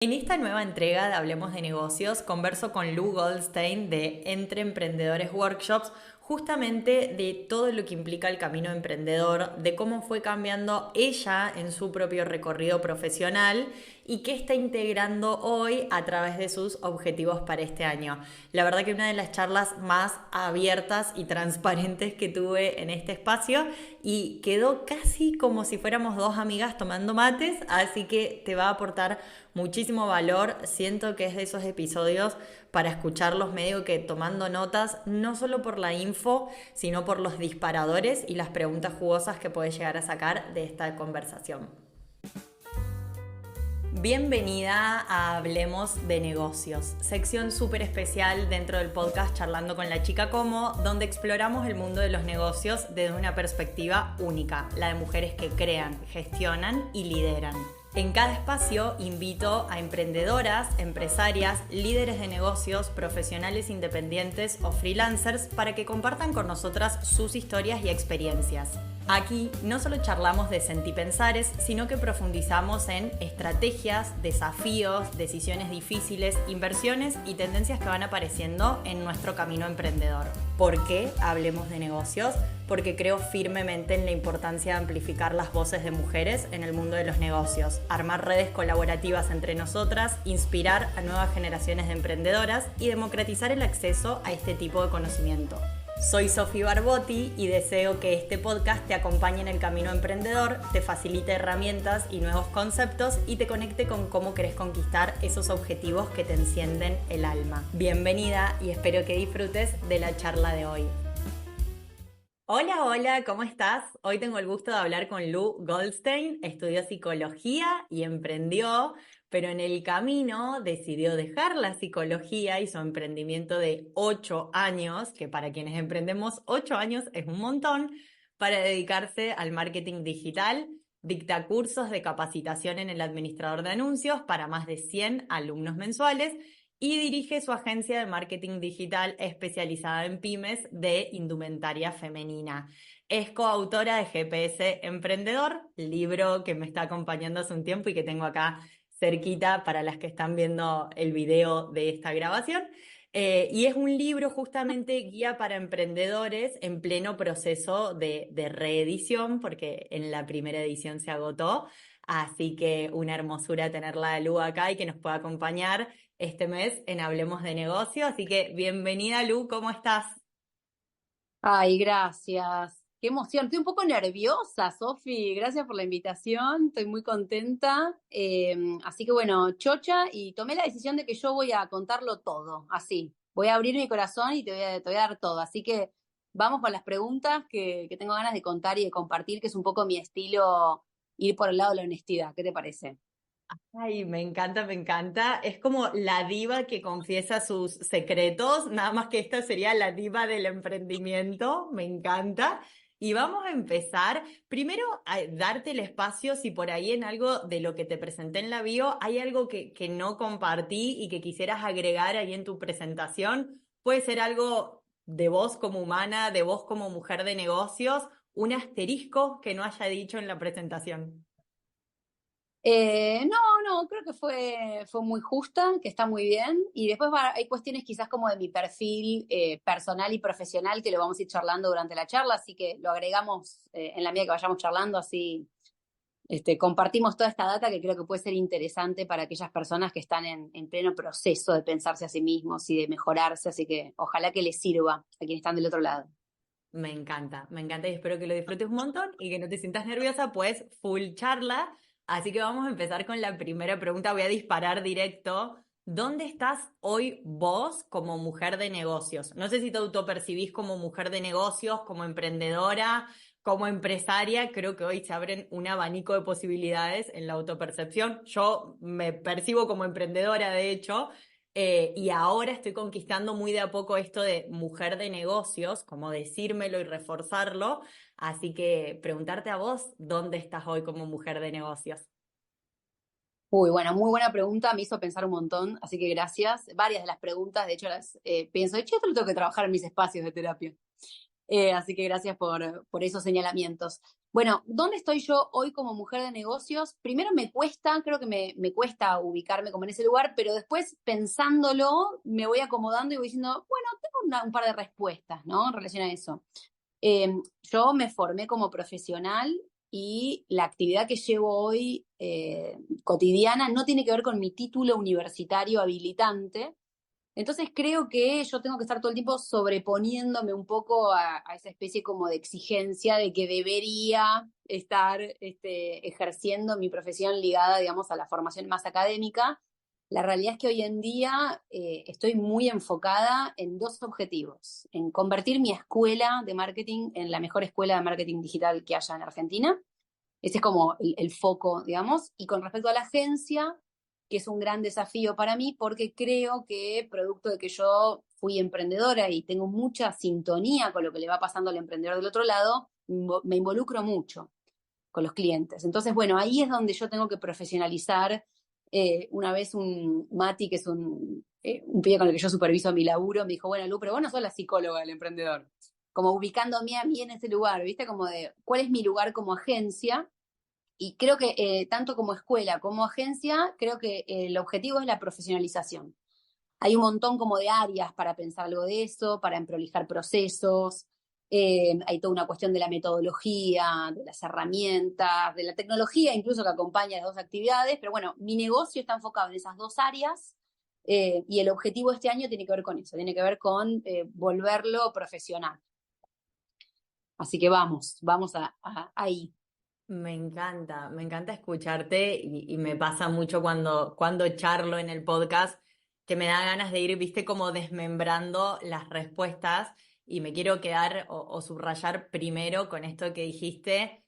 En esta nueva entrega de Hablemos de Negocios, converso con Lu Goldstein de Entre Emprendedores Workshops, justamente de todo lo que implica el camino emprendedor, de cómo fue cambiando ella en su propio recorrido profesional y qué está integrando hoy a través de sus objetivos para este año. La verdad que una de las charlas más abiertas y transparentes que tuve en este espacio y quedó casi como si fuéramos dos amigas tomando mates, así que te va a aportar muchísimo valor. Siento que es de esos episodios para escucharlos medio que tomando notas, no solo por la info, sino por los disparadores y las preguntas jugosas que puedes llegar a sacar de esta conversación. Bienvenida a Hablemos de Negocios, sección súper especial dentro del podcast Charlando con la Chica Como, donde exploramos el mundo de los negocios desde una perspectiva única, la de mujeres que crean, gestionan y lideran. En cada espacio invito a emprendedoras, empresarias, líderes de negocios, profesionales independientes o freelancers para que compartan con nosotras sus historias y experiencias. Aquí no solo charlamos de sentipensares, sino que profundizamos en estrategias, desafíos, decisiones difíciles, inversiones y tendencias que van apareciendo en nuestro camino emprendedor. ¿Por qué hablemos de negocios? Porque creo firmemente en la importancia de amplificar las voces de mujeres en el mundo de los negocios, armar redes colaborativas entre nosotras, inspirar a nuevas generaciones de emprendedoras y democratizar el acceso a este tipo de conocimiento. Soy Sofi Barbotti y deseo que este podcast te acompañe en el camino emprendedor, te facilite herramientas y nuevos conceptos y te conecte con cómo querés conquistar esos objetivos que te encienden el alma. Bienvenida y espero que disfrutes de la charla de hoy. Hola, hola, ¿cómo estás? Hoy tengo el gusto de hablar con Lu Goldstein. Estudió psicología y emprendió, pero en el camino decidió dejar la psicología y su emprendimiento de 8 años, que para quienes emprendemos 8 años es un montón, para dedicarse al marketing digital. Dicta cursos de capacitación en el administrador de anuncios para más de 100 alumnos mensuales y dirige su agencia de marketing digital especializada en pymes de indumentaria femenina. Es coautora de GPS Emprendedor, libro que me está acompañando hace un tiempo y que tengo acá cerquita para las que están viendo el video de esta grabación. Y es un libro justamente guía para emprendedores en pleno proceso de reedición, porque en la primera edición se agotó. Así que una hermosura tenerla a Lu acá y que nos pueda acompañar este mes en Hablemos de Negocio. Así que bienvenida, Lu, ¿cómo estás? Ay, gracias. Qué emoción. Estoy un poco nerviosa, Sofi. Gracias por la invitación. Estoy muy contenta. Así que bueno, chocha, y tomé la decisión de que yo voy a contarlo todo, así. Voy a abrir mi corazón y te voy a dar todo. Así que vamos con las preguntas que tengo ganas de contar y de compartir, que es un poco mi estilo ir por el lado de la honestidad. ¿Qué te parece? Ay, me encanta, me encanta. Es como la diva que confiesa sus secretos, nada más que esta sería la diva del emprendimiento. Me encanta. Y vamos a empezar. Primero, a darte el espacio si por ahí en algo de lo que te presenté en la bio hay algo que no compartí y que quisieras agregar ahí en tu presentación. Puede ser algo de vos como humana, de vos como mujer de negocios, un asterisco que no haya dicho en la presentación. No, no, creo que fue muy justa, que está muy bien. Y después hay cuestiones quizás como de mi perfil personal y profesional que lo vamos a ir charlando durante la charla, así que lo agregamos en la medida que vayamos charlando, así compartimos toda esta data que creo que puede ser interesante para aquellas personas que están en pleno proceso de pensarse a sí mismos y de mejorarse, así que ojalá que les sirva a quienes están del otro lado. Me encanta y espero que lo disfrutes un montón y que no te sientas nerviosa, pues full charla. Así que vamos a empezar con la primera pregunta, voy a disparar directo. ¿Dónde estás hoy vos como mujer de negocios? No sé si te autopercibís como mujer de negocios, como emprendedora, como empresaria. Creo que hoy se abren un abanico de posibilidades en la autopercepción. Yo me percibo como emprendedora, de hecho, y ahora estoy conquistando muy de a poco esto de mujer de negocios, como decírmelo y reforzarlo. Así que preguntarte a vos, ¿dónlo estás hoy como mujer de negocios? Uy, bueno, muy buena pregunta, me hizo pensar un montón, así que gracias. Varias de las preguntas, de hecho, las pienso, che, esto lo tengo que trabajar en mis espacios de terapia. Así que gracias por esos señalamientos. Bueno, ¿dónde estoy yo hoy como mujer de negocios? Primero me cuesta, creo que me cuesta ubicarme como en ese lugar, pero después pensándolo me voy acomodando y voy diciendo, bueno, tengo un par de respuestas, ¿no? En relación a eso. Yo me formé como profesional y la actividad que llevo hoy cotidiana no tiene que ver con mi título universitario habilitante. Entonces creo que yo tengo que estar todo el tiempo sobreponiéndome un poco a esa especie como de exigencia de que debería estar ejerciendo mi profesión ligada, digamos, a la formación más académica. La realidad es que hoy en día estoy muy enfocada en dos objetivos: en convertir mi escuela de marketing en la mejor escuela de marketing digital que haya en Argentina. Ese es como el foco, digamos. Y con respecto a la agencia, que es un gran desafío para mí, porque creo que producto de que yo fui emprendedora y tengo mucha sintonía con lo que le va pasando al emprendedor del otro lado, me involucro mucho con los clientes. Entonces, bueno, ahí es donde yo tengo que profesionalizar. Una vez un Mati, que es un pibe con el que yo superviso mi laburo, me dijo, bueno, Lu, pero vos no sos la psicóloga del emprendedor. Como ubicándome a mí en ese lugar, ¿viste? Como de, ¿cuál es mi lugar como agencia? Y creo que tanto como escuela como agencia, creo que el objetivo es la profesionalización. Hay un montón como de áreas para pensar algo de eso, para prolijar procesos. Hay toda una cuestión de la metodología, de las herramientas, de la tecnología incluso que acompaña las dos actividades. Pero bueno, mi negocio está enfocado en esas dos áreas y el objetivo de este año tiene que ver con eso, tiene que ver con volverlo profesional. Así que vamos ahí. Me encanta escucharte y me pasa mucho cuando charlo en el podcast que me da ganas de ir, viste, como desmembrando las respuestas y me quiero quedar o subrayar primero con esto que dijiste,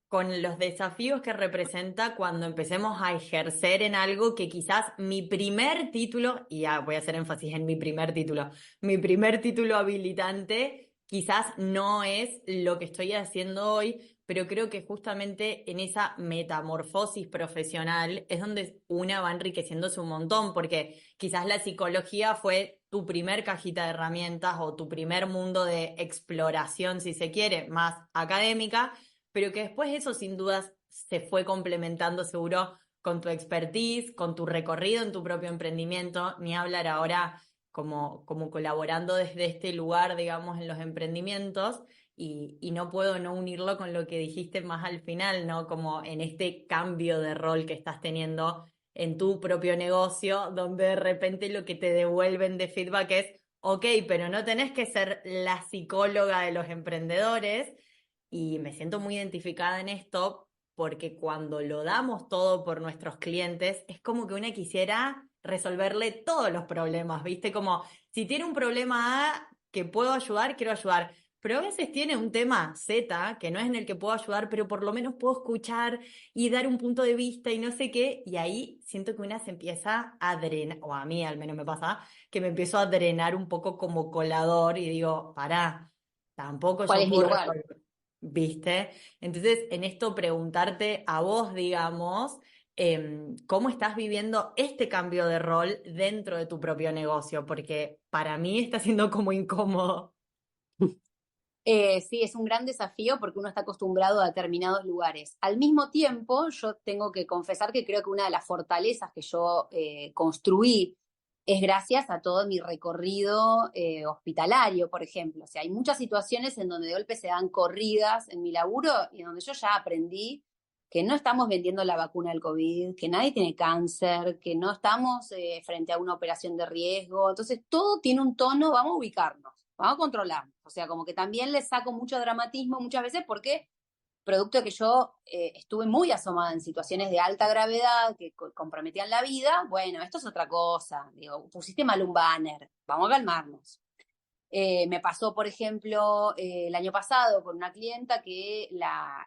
con los desafíos que representa cuando empecemos a ejercer en algo que quizás mi primer título, y ya voy a hacer énfasis en mi primer título habilitante quizás no es lo que estoy haciendo hoy, pero creo que justamente en esa metamorfosis profesional es donde una va enriqueciéndose un montón, porque quizás la psicología fue tu primer cajita de herramientas o tu primer mundo de exploración, si se quiere, más académica, pero que después eso sin dudas se fue complementando seguro con tu expertise, con tu recorrido en tu propio emprendimiento, ni hablar ahora como colaborando desde este lugar, digamos, en los emprendimientos, y no puedo no unirlo con lo que dijiste más al final, ¿no? Como en este cambio de rol que estás teniendo en tu propio negocio, donde de repente lo que te devuelven de feedback es, ok, pero no tenés que ser la psicóloga de los emprendedores, y me siento muy identificada en esto porque cuando lo damos todo por nuestros clientes, es como que una quisiera resolverle todos los problemas, ¿viste? Como si tiene un problema A que puedo ayudar, quiero ayudar. Pero a veces tiene un tema Z que no es en el que puedo ayudar, pero por lo menos puedo escuchar y dar un punto de vista y no sé qué. Y ahí siento que una se empieza a drenar, o a mí al menos me pasa, que me empiezo a drenar un poco como colador y digo, pará, tampoco ¿Cuál yo es mi puedo lugar? resolver. ¿Viste? Entonces, en esto preguntarte a vos, digamos, ¿cómo estás viviendo este cambio de rol dentro de tu propio negocio? Porque para mí está siendo como incómodo. Sí, es un gran desafío porque uno está acostumbrado a determinados lugares. Al mismo tiempo, yo tengo que confesar que creo que una de las fortalezas que yo construí es gracias a todo mi recorrido hospitalario, por ejemplo. O sea, hay muchas situaciones en donde de golpe se dan corridas en mi laburo y en donde yo ya aprendí que no estamos vendiendo la vacuna del COVID, que nadie tiene cáncer, que no estamos frente a una operación de riesgo. Entonces, todo tiene un tono, vamos a ubicarnos, vamos a controlarnos. O sea, como que también le saco mucho dramatismo muchas veces porque producto de que yo estuve muy asomada en situaciones de alta gravedad que comprometían la vida, bueno, esto es otra cosa. Digo, pusiste mal un banner, vamos a calmarnos. Me pasó, por ejemplo, el año pasado con una clienta que la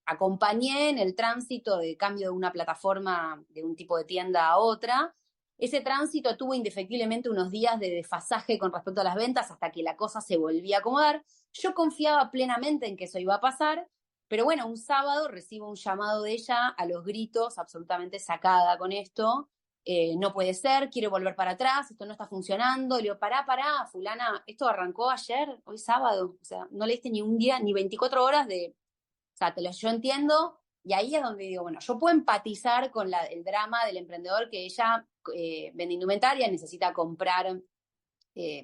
acompañé en el tránsito de cambio de una plataforma de un tipo de tienda a otra. Ese tránsito tuvo indefectiblemente unos días de desfasaje con respecto a las ventas hasta que la cosa se volvía a acomodar. Yo confiaba plenamente en que eso iba a pasar, pero bueno, un sábado recibo un llamado de ella a los gritos, absolutamente sacada con esto. No puede ser, quiero volver para atrás, esto no está funcionando. Le digo, pará, fulana, esto arrancó ayer, hoy sábado, o sea, no leíste ni un día, ni 24 horas de sea, yo entiendo, y ahí es donde digo, bueno, yo puedo empatizar con el drama del emprendedor que ella vende indumentaria, necesita comprar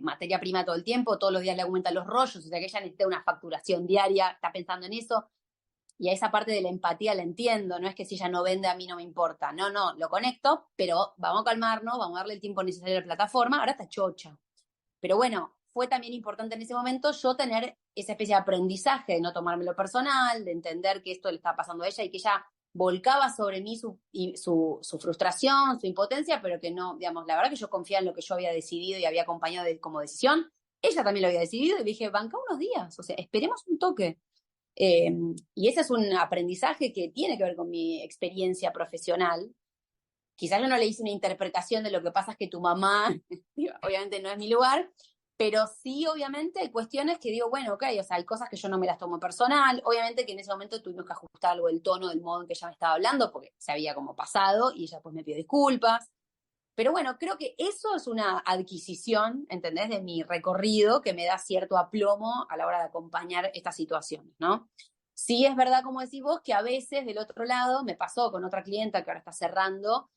materia prima todo el tiempo, todos los días le aumentan los rollos, o sea que ella necesita una facturación diaria, está pensando en eso, y a esa parte de la empatía la entiendo, no es que si ella no vende a mí no me importa, no, lo conecto, pero vamos a calmarnos, vamos a darle el tiempo necesario a la plataforma, ahora está chocha. Pero bueno, fue también importante en ese momento yo tener esa especie de aprendizaje de no tomármelo personal, de entender que esto le estaba pasando a ella y que ella volcaba sobre mí su frustración, su impotencia, pero que no, digamos, la verdad que yo confiaba en lo que yo había decidido y había acompañado como decisión. Ella también lo había decidido y dije, banca unos días, o sea, esperemos un toque. Y ese es un aprendizaje que tiene que ver con mi experiencia profesional. Quizás yo no le hice una interpretación de lo que pasa es que tu mamá, obviamente no es mi lugar, pero sí, obviamente, hay cuestiones que digo, bueno, ok, o sea, hay cosas que yo no me las tomo personal. Obviamente que en ese momento tuvimos que ajustar algo el tono, del modo en que ella me estaba hablando, porque se había como pasado y ella pues me pidió disculpas. Pero bueno, creo que eso es una adquisición, ¿entendés? De mi recorrido que me da cierto aplomo a la hora de acompañar estas situaciones, ¿no? Sí es verdad, como decís vos, que a veces del otro lado, me pasó con otra clienta que ahora está cerrando,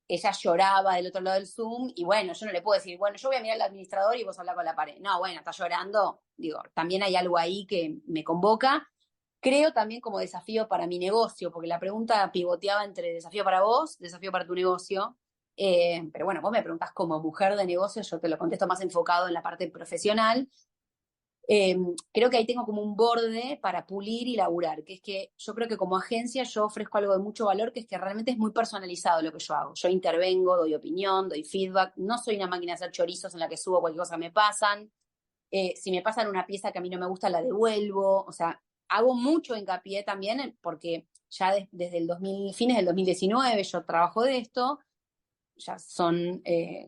ella lloraba del otro lado del Zoom y bueno, yo no le puedo decir, bueno, yo voy a mirar al administrador y vos habla con la pared. No, bueno, está llorando, digo, también hay algo ahí que me convoca. Creo también como desafío para mi negocio, porque la pregunta pivoteaba entre desafío para vos, desafío para tu negocio. Pero bueno, vos me preguntás como mujer de negocio, yo te lo contesto más enfocado en la parte profesional. Creo que ahí tengo como un borde para pulir y laburar, que es que yo creo que como agencia yo ofrezco algo de mucho valor, que es que realmente es muy personalizado lo que yo hago. Yo intervengo, doy opinión, doy feedback, no soy una máquina de hacer chorizos en la que subo cualquier cosa que me pasan. Si me pasan una pieza que a mí no me gusta, la devuelvo. O sea, hago mucho hincapié también porque ya desde el 2000, fines del 2019 yo trabajo de esto, ya son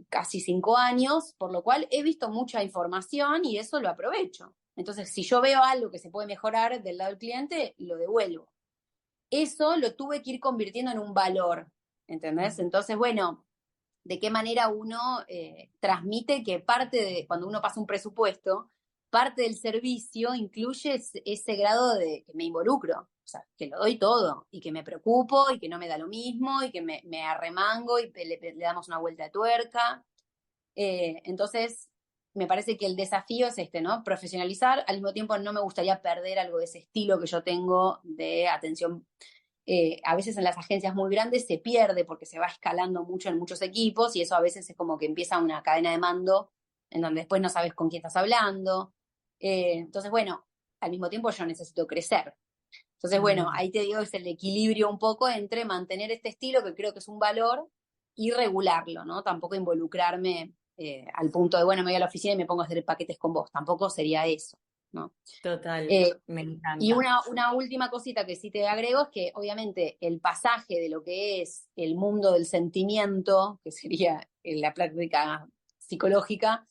casi 5 años, por lo cual he visto mucha información y eso lo aprovecho. Entonces, si yo veo algo que se puede mejorar del lado del cliente, lo devuelvo. Eso lo tuve que ir convirtiendo en un valor, ¿entendés? Entonces, bueno, ¿de qué manera uno transmite que parte de, cuando uno pasa un presupuesto, parte del servicio incluye ese grado de que me involucro? O sea, que lo doy todo y que me preocupo y que no me da lo mismo y que me arremango y le damos una vuelta de tuerca. Entonces, me parece que el desafío es este, ¿no? Profesionalizar. Al mismo tiempo, no me gustaría perder algo de ese estilo que yo tengo de atención. A veces en las agencias muy grandes se pierde porque se va escalando mucho en muchos equipos y eso a veces es como que empieza una cadena de mando en donde después no sabes con quién estás hablando. Entonces, bueno, al mismo tiempo yo necesito crecer. Entonces, bueno, ahí te digo, es el equilibrio un poco entre mantener este estilo, que creo que es un valor, y regularlo, ¿no? Tampoco involucrarme al punto de, bueno, me voy a la oficina y me pongo a hacer paquetes con vos. Tampoco sería eso, ¿no? Total, me Y encanta. una última cosita que sí te agrego es que obviamente el pasaje de lo que es el mundo del sentimiento, que sería la práctica psicológica,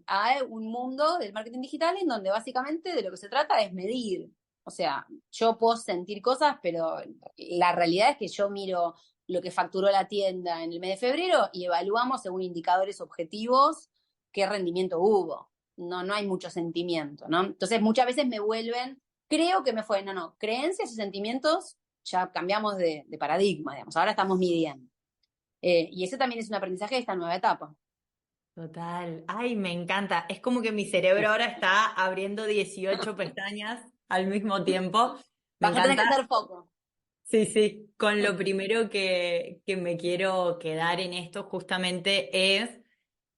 a un mundo del marketing digital en donde básicamente de lo que se trata es medir. O sea, yo puedo sentir cosas, pero la realidad es que yo miro lo que facturó la tienda en el mes de febrero y evaluamos según indicadores objetivos qué rendimiento hubo. No hay mucho sentimiento, ¿no? Entonces muchas veces me vuelven, creo que me fue, no, creencias y sentimientos, ya cambiamos de paradigma, digamos, ahora estamos midiendo. Y ese también es un aprendizaje de esta nueva etapa. Total. Ay, me encanta. Es como que mi cerebro ahora está abriendo 18 pestañas al mismo tiempo. Me Vas a tener que encanta. hacer foco. Sí, sí. Con lo primero que me quiero quedar en esto justamente es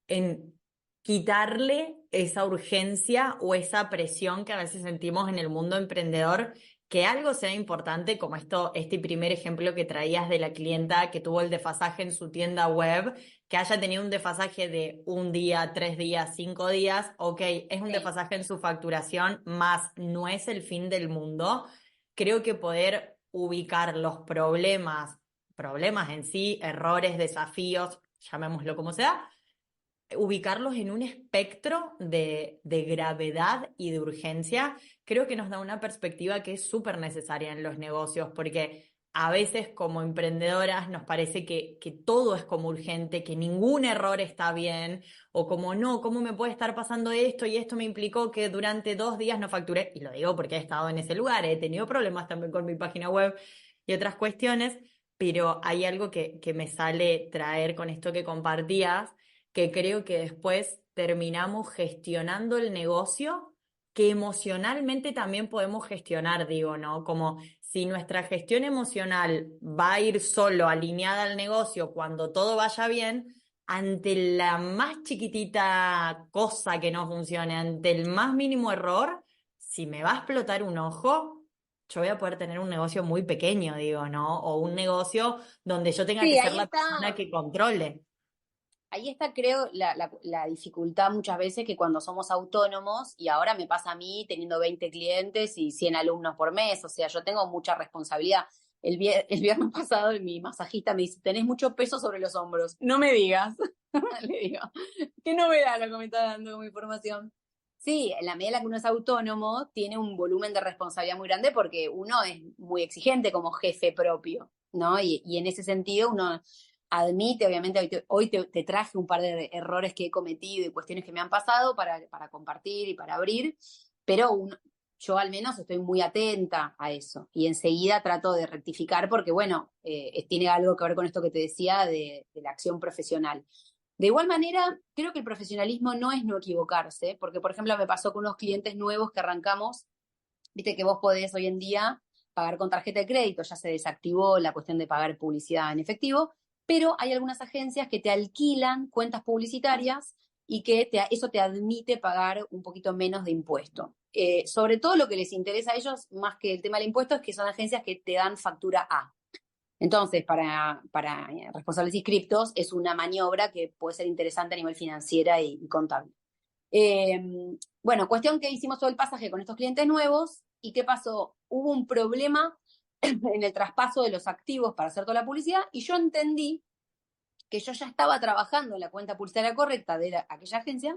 en quitarle esa urgencia o esa presión que a veces sentimos en el mundo emprendedor, que algo sea importante, como este primer ejemplo que traías de la clienta que tuvo el desfasaje en su tienda web, que haya tenido un desfasaje de un día, 3 días, 5 días, ok, es un Sí. desfasaje en su facturación, más no es el fin del mundo. Creo que poder ubicar los problemas en sí, errores, desafíos, llamémoslo como sea, ubicarlos en un espectro de gravedad y de urgencia, creo que nos da una perspectiva que es súper necesaria en los negocios, porque a veces como emprendedoras nos parece que todo es como urgente, que ningún error está bien, o como no, ¿cómo me puede estar pasando esto? Y esto me implicó que durante 2 días no facturé, y lo digo porque he estado en ese lugar, he tenido problemas también con mi página web y otras cuestiones, pero hay algo que me sale traer con esto que compartías, que creo que después terminamos gestionando el negocio que emocionalmente también podemos gestionar, digo, ¿no? Como si nuestra gestión emocional va a ir solo alineada al negocio cuando todo vaya bien, ante la más chiquitita cosa que no funcione, ante el más mínimo error, si me va a explotar un ojo, yo voy a poder tener un negocio muy pequeño, digo, ¿no? O un negocio donde yo tenga que Sí, ser la persona que controle. ahí está, creo, la dificultad muchas veces que cuando somos autónomos, y ahora me pasa a mí teniendo 20 clientes y 100 alumnos por mes, o sea, yo tengo mucha responsabilidad. El viernes pasado mi masajista me dice, tenés mucho peso sobre los hombros, no me digas. Le digo, qué novedad lo que me está dando como información. Sí, en la medida en la que uno es autónomo, tiene un volumen de responsabilidad muy grande porque uno es muy exigente como jefe propio, ¿no? Y en ese sentido uno admite, obviamente, hoy te traje un par de errores que he cometido y cuestiones que me han pasado para compartir y para abrir, pero yo al menos estoy muy atenta a eso y enseguida trato de rectificar porque, bueno, tiene algo que ver con esto que te decía de la acción profesional. De igual manera, creo que el profesionalismo no es no equivocarse, porque, por ejemplo, me pasó con unos clientes nuevos que arrancamos, viste que vos podés hoy en día pagar con tarjeta de crédito, ya se desactivó la cuestión de pagar publicidad en efectivo, pero hay algunas agencias que te alquilan cuentas publicitarias y que eso te admite pagar un poquito menos de impuesto. Sobre todo lo que les interesa a ellos, más que el tema del impuesto, es que son agencias que te dan factura A. Entonces, para responsables inscriptos es una maniobra que puede ser interesante a nivel financiera y contable. Bueno, cuestión que hicimos todo el pasaje con estos clientes nuevos y ¿qué pasó? Hubo un problema en el traspaso de los activos para hacer toda la publicidad y yo entendí que yo ya estaba trabajando en la cuenta publicitaria correcta de aquella agencia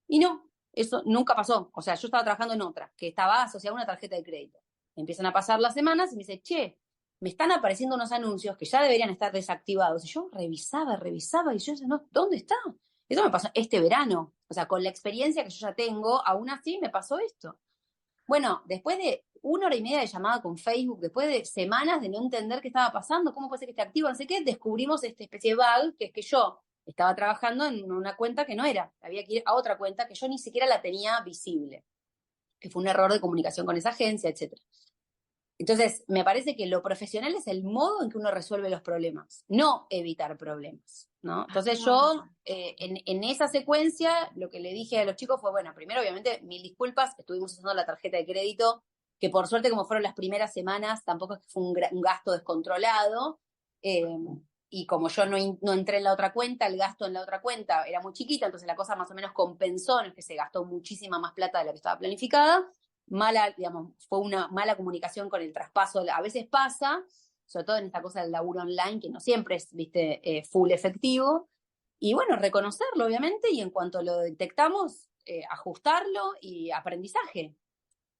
y no, eso nunca pasó. O sea, yo estaba trabajando en otra que estaba asociada a una tarjeta de crédito. Empiezan a pasar las semanas y me dice, che, me están apareciendo unos anuncios que ya deberían estar desactivados. Y yo revisaba y yo decía, no, ¿dónde está? Eso me pasó este verano. O sea, con la experiencia que yo ya tengo, aún así me pasó esto. Bueno, después de 1 hora y media de llamada con Facebook, después de semanas de no entender qué estaba pasando, cómo puede ser que esté activo, no sé qué, descubrimos esta especie de bug, que es que yo estaba trabajando en una cuenta que no era. Había que ir a otra cuenta que yo ni siquiera la tenía visible, que fue un error de comunicación con esa agencia, etcétera. Entonces, me parece que lo profesional es el modo en que uno resuelve los problemas, no evitar problemas, ¿no? Entonces yo, en esa secuencia, lo que le dije a los chicos fue, bueno, primero, obviamente, mil disculpas, estuvimos usando la tarjeta de crédito, que por suerte, como fueron las primeras semanas, tampoco es que fue un gasto descontrolado, y como yo no entré en la otra cuenta, el gasto en la otra cuenta era muy chiquita, entonces la cosa más o menos compensó, no es que se gastó muchísima más plata de la que estaba planificada, mala, digamos, fue una mala comunicación con el traspaso. A veces pasa, sobre todo en esta cosa del laburo online, que no siempre es, viste, full efectivo. Y bueno, reconocerlo, obviamente, y en cuanto lo detectamos, ajustarlo y aprendizaje,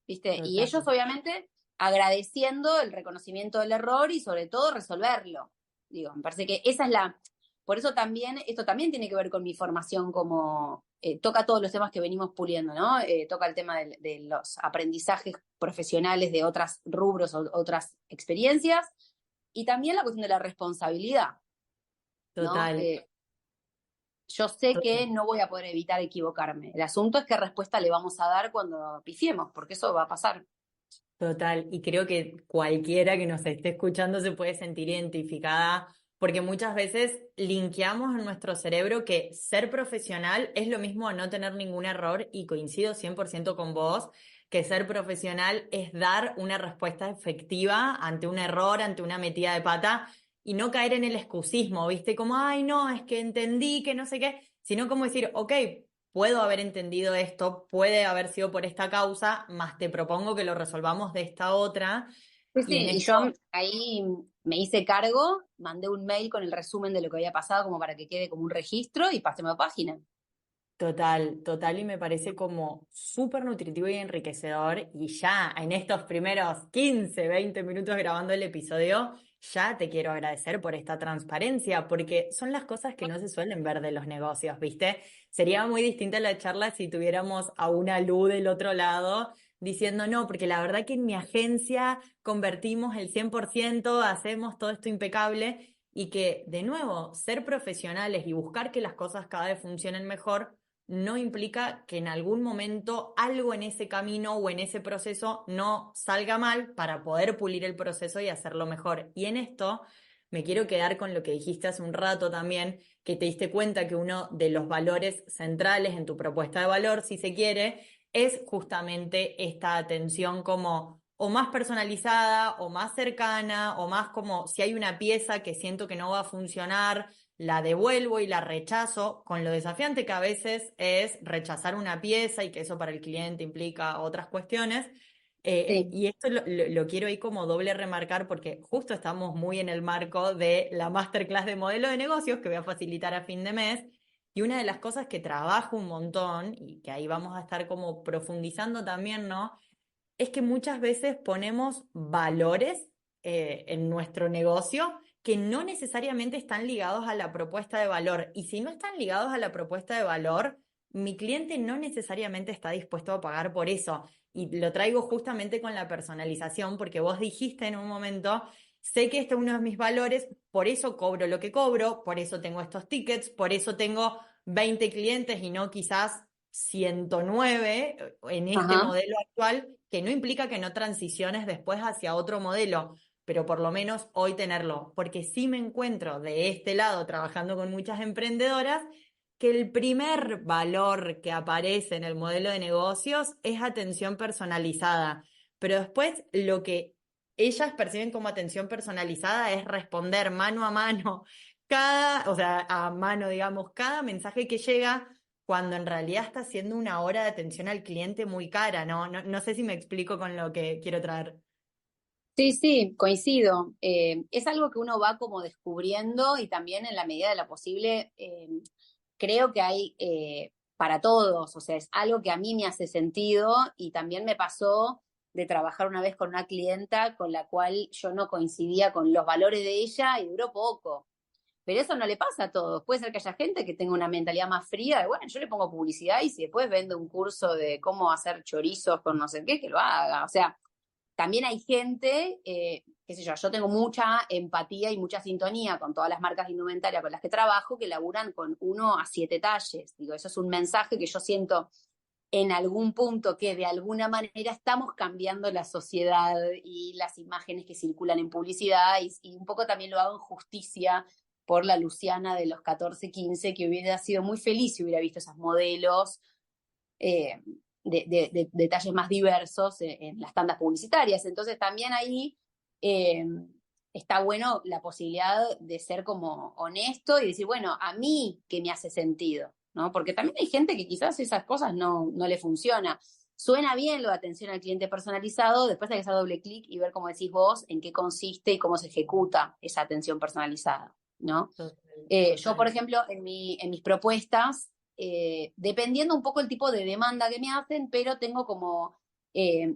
viste. Y Total. ellos, obviamente, agradeciendo el reconocimiento del error y sobre todo resolverlo. Digo, me parece que esa es la... Por eso también, esto también tiene que ver con mi formación como, toca todos los temas que venimos puliendo, ¿no? Toca el tema de los aprendizajes profesionales de otros rubros o otras experiencias y también la cuestión de la responsabilidad, ¿no? Total. Yo sé Total. que no voy a poder evitar equivocarme. El asunto es qué respuesta le vamos a dar cuando pifiemos, porque eso va a pasar. Total, y creo que cualquiera que nos esté escuchando se puede sentir identificada, porque muchas veces linkeamos en nuestro cerebro que ser profesional es lo mismo a no tener ningún error, y coincido 100% con vos, que ser profesional es dar una respuesta efectiva ante un error, ante una metida de pata, y no caer en el excusismo, ¿viste? Como, ay, no, es que entendí que no sé qué, sino como decir, ok, puedo haber entendido esto, puede haber sido por esta causa, más te propongo que lo resolvamos de esta otra. Sí, Y en sí, y yo esto, ahí me hice cargo, mandé un mail con el resumen de lo que había pasado como para que quede como un registro y pasemos a página. total, total, y me parece como súper nutritivo y enriquecedor. Y ya en estos primeros 15, 20 minutos grabando el episodio, ya te quiero agradecer por esta transparencia, porque son las cosas que no se suelen ver de los negocios, ¿viste? Sería muy distinta la charla si tuviéramos a una Lu del otro lado diciendo, no, porque la verdad que en mi agencia convertimos el 100%, hacemos todo esto impecable y que, de nuevo, ser profesionales y buscar que las cosas cada vez funcionen mejor no implica que en algún momento algo en ese camino o en ese proceso no salga mal para poder pulir el proceso y hacerlo mejor. Y en esto me quiero quedar con lo que dijiste hace un rato también, que te diste cuenta que uno de los valores centrales en tu propuesta de valor, si se quiere, es justamente esta atención como o más personalizada o más cercana o más como si hay una pieza que siento que no va a funcionar, la devuelvo y la rechazo, con lo desafiante que a veces es rechazar una pieza y que eso para el cliente implica otras cuestiones. Sí. Y esto lo quiero ahí como doble remarcar porque justo estamos muy en el marco de la masterclass de modelo de negocios que voy a facilitar a fin de mes. Y una de las cosas que trabajo un montón y que ahí vamos a estar como profundizando también, ¿no? Es que muchas veces ponemos valores en nuestro negocio que no necesariamente están ligados a la propuesta de valor. Y si no están ligados a la propuesta de valor, mi cliente no necesariamente está dispuesto a pagar por eso. Y lo traigo justamente con la personalización, porque vos dijiste en un momento, sé que este es uno de mis valores, por eso cobro lo que cobro, por eso tengo estos tickets, por eso tengo 20 clientes y no quizás 109 en este Ajá. modelo actual, que no implica que no transiciones después hacia otro modelo, pero por lo menos hoy tenerlo, porque sí me encuentro de este lado trabajando con muchas emprendedoras que el primer valor que aparece en el modelo de negocios es atención personalizada, pero después lo que ellas perciben como atención personalizada es responder mano a mano cada, o sea, a mano, digamos, cada mensaje que llega cuando en realidad está siendo una hora de atención al cliente muy cara, ¿no? No sé si me explico con lo que quiero traer. Sí, sí, coincido. Es algo que uno va como descubriendo y también en la medida de lo posible creo que hay para todos, o sea, es algo que a mí me hace sentido y también me pasó de trabajar una vez con una clienta con la cual yo no coincidía con los valores de ella y duró poco. Pero eso no le pasa a todos. Puede ser que haya gente que tenga una mentalidad más fría de, bueno, yo le pongo publicidad y si después vende un curso de cómo hacer chorizos con no sé qué, que lo haga. O sea, también hay gente, qué sé yo tengo mucha empatía y mucha sintonía con todas las marcas de indumentaria con las que trabajo que laburan con 1 a 7 talles. Digo, eso es un mensaje que yo siento en algún punto que de alguna manera estamos cambiando la sociedad y las imágenes que circulan en publicidad y un poco también lo hago en justicia por la Luciana de los 14, 15, que hubiera sido muy feliz si hubiera visto esos modelos eh, de detalles más diversos en las tandas publicitarias. Entonces también ahí eh, está bueno la posibilidad de ser como honesto y decir, bueno, a mí que me hace sentido, ¿no? Porque también hay gente que quizás esas cosas no le funciona. Suena bien lo de atención al cliente personalizado, después hay que hacer doble clic y ver, como decís vos, en qué consiste y cómo se ejecuta esa atención personalizada, ¿no? Total, Yo, por total. ejemplo, en mis propuestas, dependiendo un poco el tipo de demanda que me hacen, pero tengo como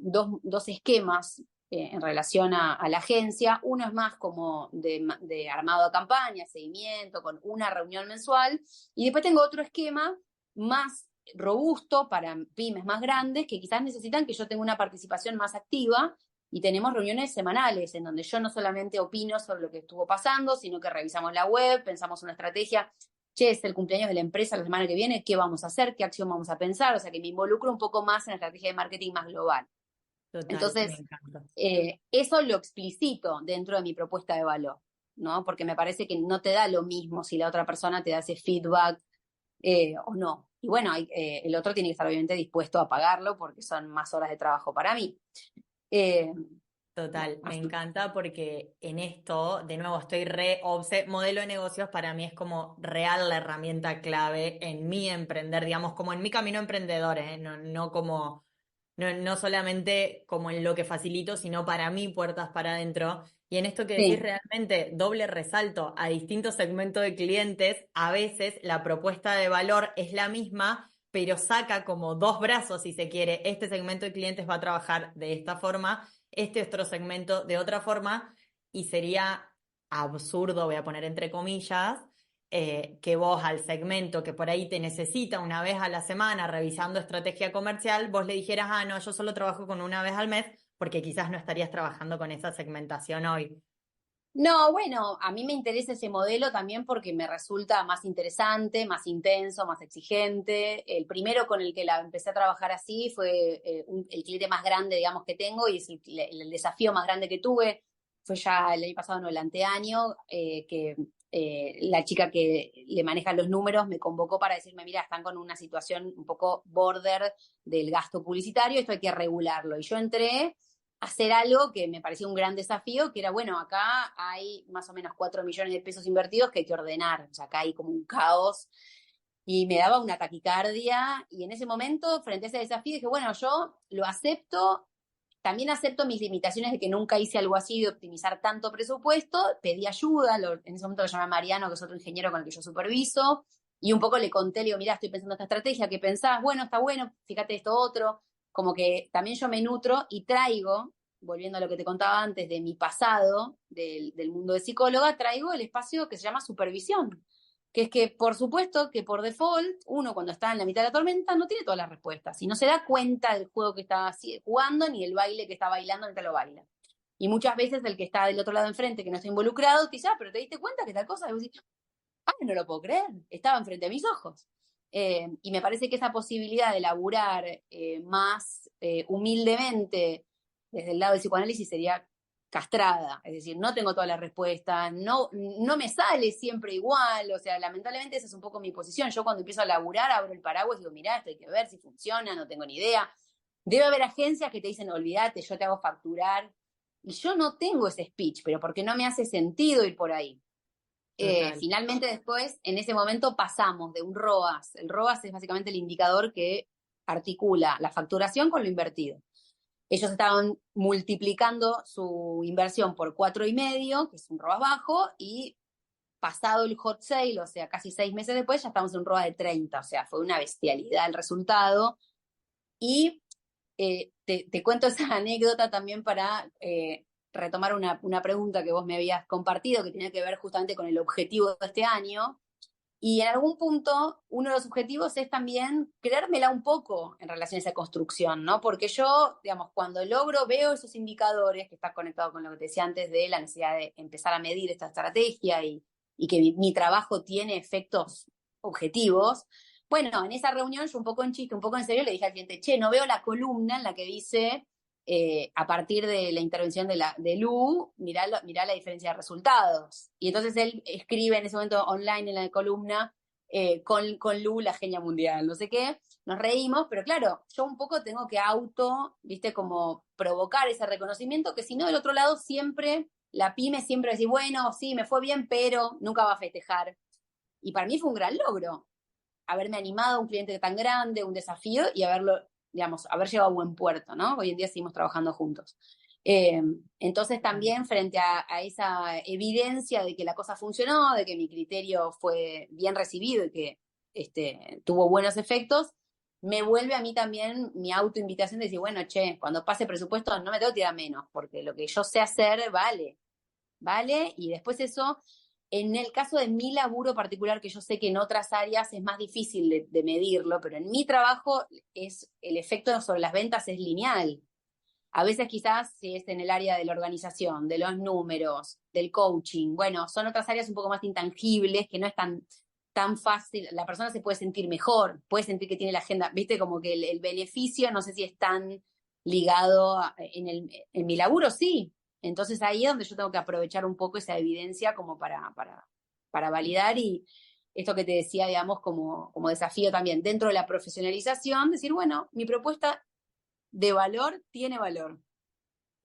dos esquemas en relación a la agencia. Uno es más como de armado de campaña, seguimiento, con una reunión mensual. Y después tengo otro esquema más robusto para pymes más grandes que quizás necesitan que yo tenga una participación más activa y tenemos reuniones semanales en donde yo no solamente opino sobre lo que estuvo pasando, sino que revisamos la web, pensamos una estrategia. Che, es el cumpleaños de la empresa la semana que viene, ¿qué vamos a hacer? ¿Qué acción vamos a pensar? O sea, que me involucro un poco más en la estrategia de marketing más global. Total, me Entonces, encanta. eso lo explicito dentro de mi propuesta de valor, ¿no? Porque me parece que no te da lo mismo si la otra persona te da ese feedback o no. Y bueno, el otro tiene que estar obviamente dispuesto a pagarlo porque son más horas de trabajo para mí. Eh, Total, me así. encanta porque en esto, de nuevo, estoy modelo de negocios para mí es como real la herramienta clave en mi emprender, digamos, como en mi camino emprendedor, ¿eh? No como, no solamente como en lo que facilito, sino para mí puertas para adentro. Y en esto que decís Sí, realmente, doble resalto a distintos segmentos de clientes, a veces la propuesta de valor es la misma, pero saca como dos brazos, si se quiere. Este segmento de clientes va a trabajar de esta forma, este otro segmento de otra forma, y sería absurdo, voy a poner entre comillas, que vos al segmento que por ahí te necesita una vez a la semana revisando estrategia comercial, vos le dijeras, ah, no, yo solo trabajo con una vez al mes, porque quizás no estarías trabajando con esa segmentación hoy. No, bueno, a mí me interesa ese modelo también porque me resulta más interesante, más intenso, más exigente. El primero con el que la empecé a trabajar así fue el cliente más grande, digamos, que tengo y es el desafío más grande que tuve. Fue ya el año pasado, no, el anteaño, que la chica que le maneja los números me convocó para decirme, mira, están con una situación un poco border del gasto publicitario, esto hay que regularlo. Y yo entré hacer algo que me parecía un gran desafío, que era, bueno, acá hay más o menos 4 millones de pesos invertidos que hay que ordenar, o sea, acá hay como un caos, y me daba una taquicardia, y en ese momento, frente a ese desafío, dije, bueno, yo lo acepto, también acepto mis limitaciones de que nunca hice algo así, de optimizar tanto presupuesto, pedí ayuda, en ese momento lo llamé a Mariano, que es otro ingeniero con el que yo superviso, y un poco le conté, le digo, mirá, estoy pensando esta estrategia, ¿qué pensás? Bueno, está bueno, fíjate esto otro, como que también yo me nutro y traigo, volviendo a lo que te contaba antes de mi pasado, del mundo de psicóloga, traigo el espacio que se llama supervisión, que es que por supuesto que por default uno cuando está en la mitad de la tormenta no tiene todas las respuestas y no se da cuenta del juego que está jugando ni el baile que está bailando mientras lo baila. Y muchas veces el que está del otro lado enfrente, que no está involucrado, te dice, ah, pero te diste cuenta que tal cosa, y vos decís, ah, no lo puedo creer, estaba enfrente de mis ojos. Y me parece que esa posibilidad de laburar más humildemente desde el lado del psicoanálisis sería castrada, es decir, no tengo todas las respuestas, no me sale siempre igual, o sea, lamentablemente esa es un poco mi posición. Yo cuando empiezo a laburar abro el paraguas y digo, mirá, esto hay que ver si funciona, no tengo ni idea. Debe haber agencias que te dicen, olvídate, yo te hago facturar, y yo no tengo ese speech, pero porque no me hace sentido ir por ahí. Total. Finalmente después, en ese momento pasamos de un ROAS. El ROAS es básicamente el indicador que articula la facturación con lo invertido. Ellos estaban multiplicando su inversión por 4,5, que es un ROAS bajo, y pasado el hot sale, o sea, casi 6 meses después, ya estamos en un ROAS de 30, o sea, fue una bestialidad el resultado. Y te cuento esa anécdota también para retomar una pregunta que vos me habías compartido, que tenía que ver justamente con el objetivo de este año. Y en algún punto, uno de los objetivos es también creérmela un poco en relación a esa construcción, ¿no? Porque yo, digamos, cuando veo esos indicadores, que está conectado con lo que te decía antes de la necesidad de empezar a medir esta estrategia y que mi trabajo tiene efectos objetivos. Bueno, en esa reunión, yo un poco en chiste, un poco en serio, le dije al cliente, che, no veo la columna en la que dice a partir de la intervención de Lu, mirá la diferencia de resultados. Y entonces él escribe en ese momento online en la columna, con Lu, la genia mundial, no sé qué, nos reímos, pero claro, yo un poco tengo que viste, como provocar ese reconocimiento, que si no, del otro lado siempre, la pyme siempre va a decir, bueno, sí, me fue bien, pero nunca va a festejar. Y para mí fue un gran logro haberme animado a un cliente tan grande, un desafío, y digamos, haber llegado a buen puerto, ¿no? Hoy en día seguimos trabajando juntos. Entonces también frente a esa evidencia de que la cosa funcionó, de que mi criterio fue bien recibido y que tuvo buenos efectos, me vuelve a mí también mi autoinvitación de decir, bueno, che, cuando pase presupuesto no me tengo que tirar menos, porque lo que yo sé hacer vale, y después eso, en el caso de mi laburo particular, que yo sé que en otras áreas es más difícil de medirlo, pero en mi trabajo el efecto sobre las ventas es lineal. A veces quizás si es en el área de la organización, de los números, del coaching, bueno, son otras áreas un poco más intangibles, que no es tan fácil, la persona se puede sentir mejor, puede sentir que tiene la agenda, viste, como que el beneficio no sé si es tan ligado en mi laburo, sí. Entonces ahí es donde yo tengo que aprovechar un poco esa evidencia como para validar y esto que te decía, digamos, como desafío también dentro de la profesionalización, decir, bueno, mi propuesta de valor tiene valor,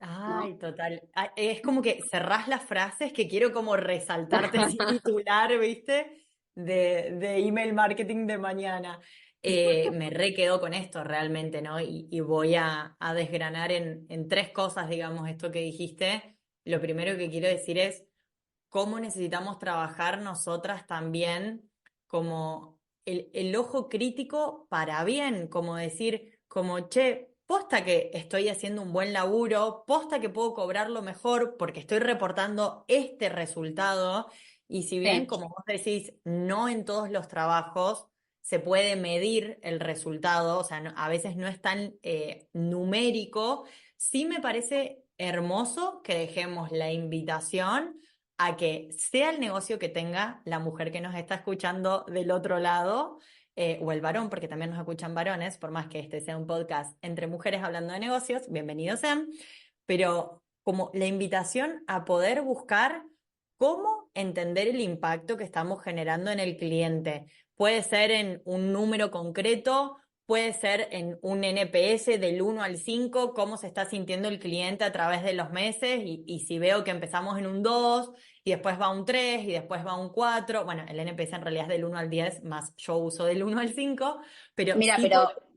¿no? Ay, total. Es como que cerrás las frases que quiero como resaltarte ese titular, ¿viste? De email marketing de mañana. Me re quedo con esto realmente, ¿no? Y voy a desgranar en tres cosas, digamos, esto que dijiste. Lo primero que quiero decir es cómo necesitamos trabajar nosotras también como el ojo crítico para bien, como decir, como, che. posta que estoy haciendo un buen laburo, posta que puedo cobrarlo mejor porque estoy reportando este resultado. Y si bien, Sí. como vos decís, no en todos los trabajos se puede medir el resultado, o sea, a veces no es tan numérico, sí me parece hermoso que dejemos la invitación a que sea el negocio que tenga la mujer que nos está escuchando del otro lado, o el varón, porque también nos escuchan varones, por más que este sea un podcast entre mujeres hablando de negocios, bienvenidos sean, pero como la invitación a poder buscar cómo entender el impacto que estamos generando en el cliente. Puede ser en un número concreto, puede ser en un NPS del 1 al 5, cómo se está sintiendo el cliente a través de los meses, y si veo que empezamos en un 2 y después va un 3 y después va un 4. Bueno, el NPS en realidad es del 1 al 10, más yo uso del 1 al 5, pero Mira, sí pero puedo...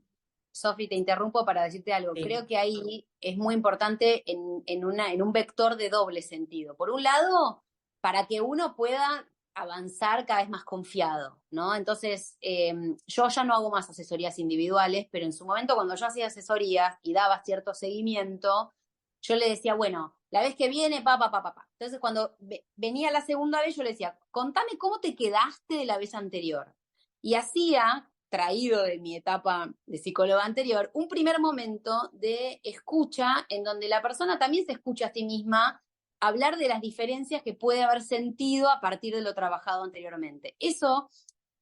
Sofi, te interrumpo para decirte algo. Sí, Creo que ahí es muy importante en un vector de doble sentido. Por un lado, para que uno pueda avanzar cada vez más confiado, ¿no? Entonces, yo ya no hago más asesorías individuales, pero en su momento cuando yo hacía asesorías y daba cierto seguimiento, yo le decía, bueno, la vez que viene, pa. Entonces, cuando venía la segunda vez, yo le decía, contame cómo te quedaste de la vez anterior. Y hacía, traído de mi etapa de psicóloga anterior, un primer momento de escucha en donde la persona también se escucha a sí misma hablar de las diferencias que puede haber sentido a partir de lo trabajado anteriormente. Eso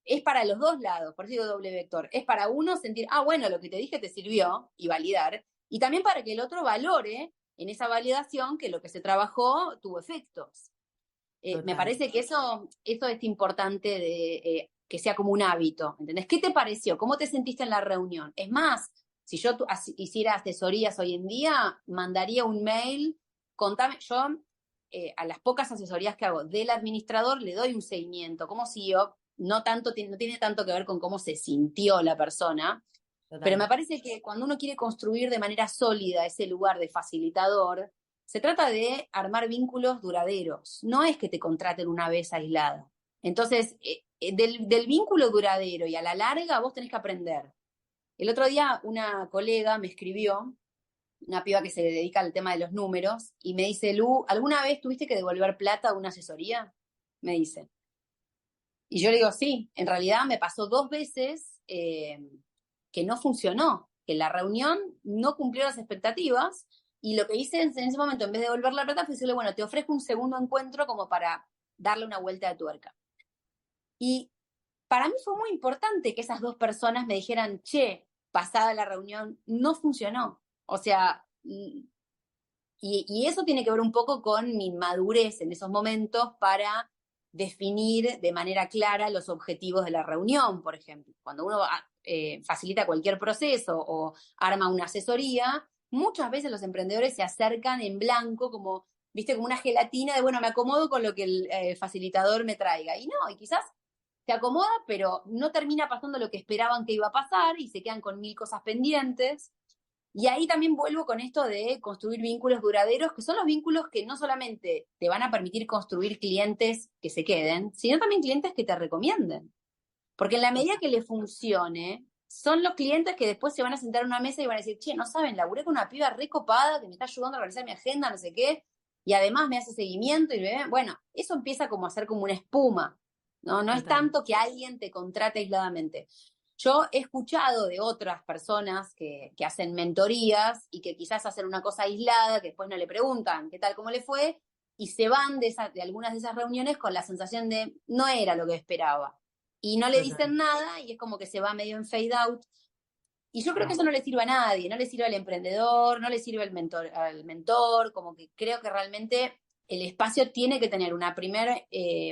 es para los dos lados, por eso digo doble vector. Es para uno sentir, ah, bueno, lo que te dije te sirvió y validar, y también para que el otro valore en esa validación que lo que se trabajó tuvo efectos. Me total. parece que eso es importante que sea como un hábito, ¿entendés? ¿Qué te pareció? ¿Cómo te sentiste en la reunión? Es más, si yo hiciera asesorías hoy en día, mandaría un mail, contame, yo a las pocas asesorías que hago del administrador le doy un seguimiento como CEO, no tiene tanto que ver con cómo se sintió la persona, pero me Total. parece que cuando uno quiere construir de manera sólida ese lugar de facilitador, se trata de armar vínculos duraderos. No es que te contraten una vez aislada. Entonces, del vínculo duradero y a la larga vos tenés que aprender. El otro día una colega me escribió, una piba que se dedica al tema de los números, y me dice, Lu, ¿alguna vez tuviste que devolver plata a una asesoría? Me dice. Y yo le digo, sí, en realidad me pasó 2 veces que no funcionó, que la reunión no cumplió las expectativas, y lo que hice en ese momento, en vez de devolver la plata, fue decirle, bueno, te ofrezco un segundo encuentro como para darle una vuelta de tuerca. Y para mí fue muy importante que esas dos personas me dijeran, che, pasada la reunión, no funcionó. O sea, y eso tiene que ver un poco con mi madurez en esos momentos para definir de manera clara los objetivos de la reunión, por ejemplo. Cuando uno facilita cualquier proceso o arma una asesoría, muchas veces los emprendedores se acercan en blanco, como, viste, como una gelatina de, bueno, me acomodo con lo que el facilitador me traiga. Y no, y quizás se acomoda, pero no termina pasando lo que esperaban que iba a pasar y se quedan con 1000 cosas pendientes. Y ahí también vuelvo con esto de construir vínculos duraderos, que son los vínculos que no solamente te van a permitir construir clientes que se queden, sino también clientes que te recomienden. Porque en la medida que le funcione, son los clientes que después se van a sentar en una mesa y van a decir, che, no saben, laburé con una piba recopada que me está ayudando a organizar mi agenda, no sé qué, y además me hace seguimiento y bueno, eso empieza como a ser como una espuma, ¿no? No es Total. tanto que alguien te contrate aisladamente. Yo he escuchado de otras personas que hacen mentorías y que quizás hacen una cosa aislada, que después no le preguntan qué tal, cómo le fue, y se van de algunas de esas reuniones con la sensación de no era lo que esperaba. Y no le Total. dicen nada y es como que se va medio en fade out. Y yo creo que eso no le sirve a nadie, no le sirve al emprendedor, no le sirve al mentor, como que creo que realmente el espacio tiene que tener una primera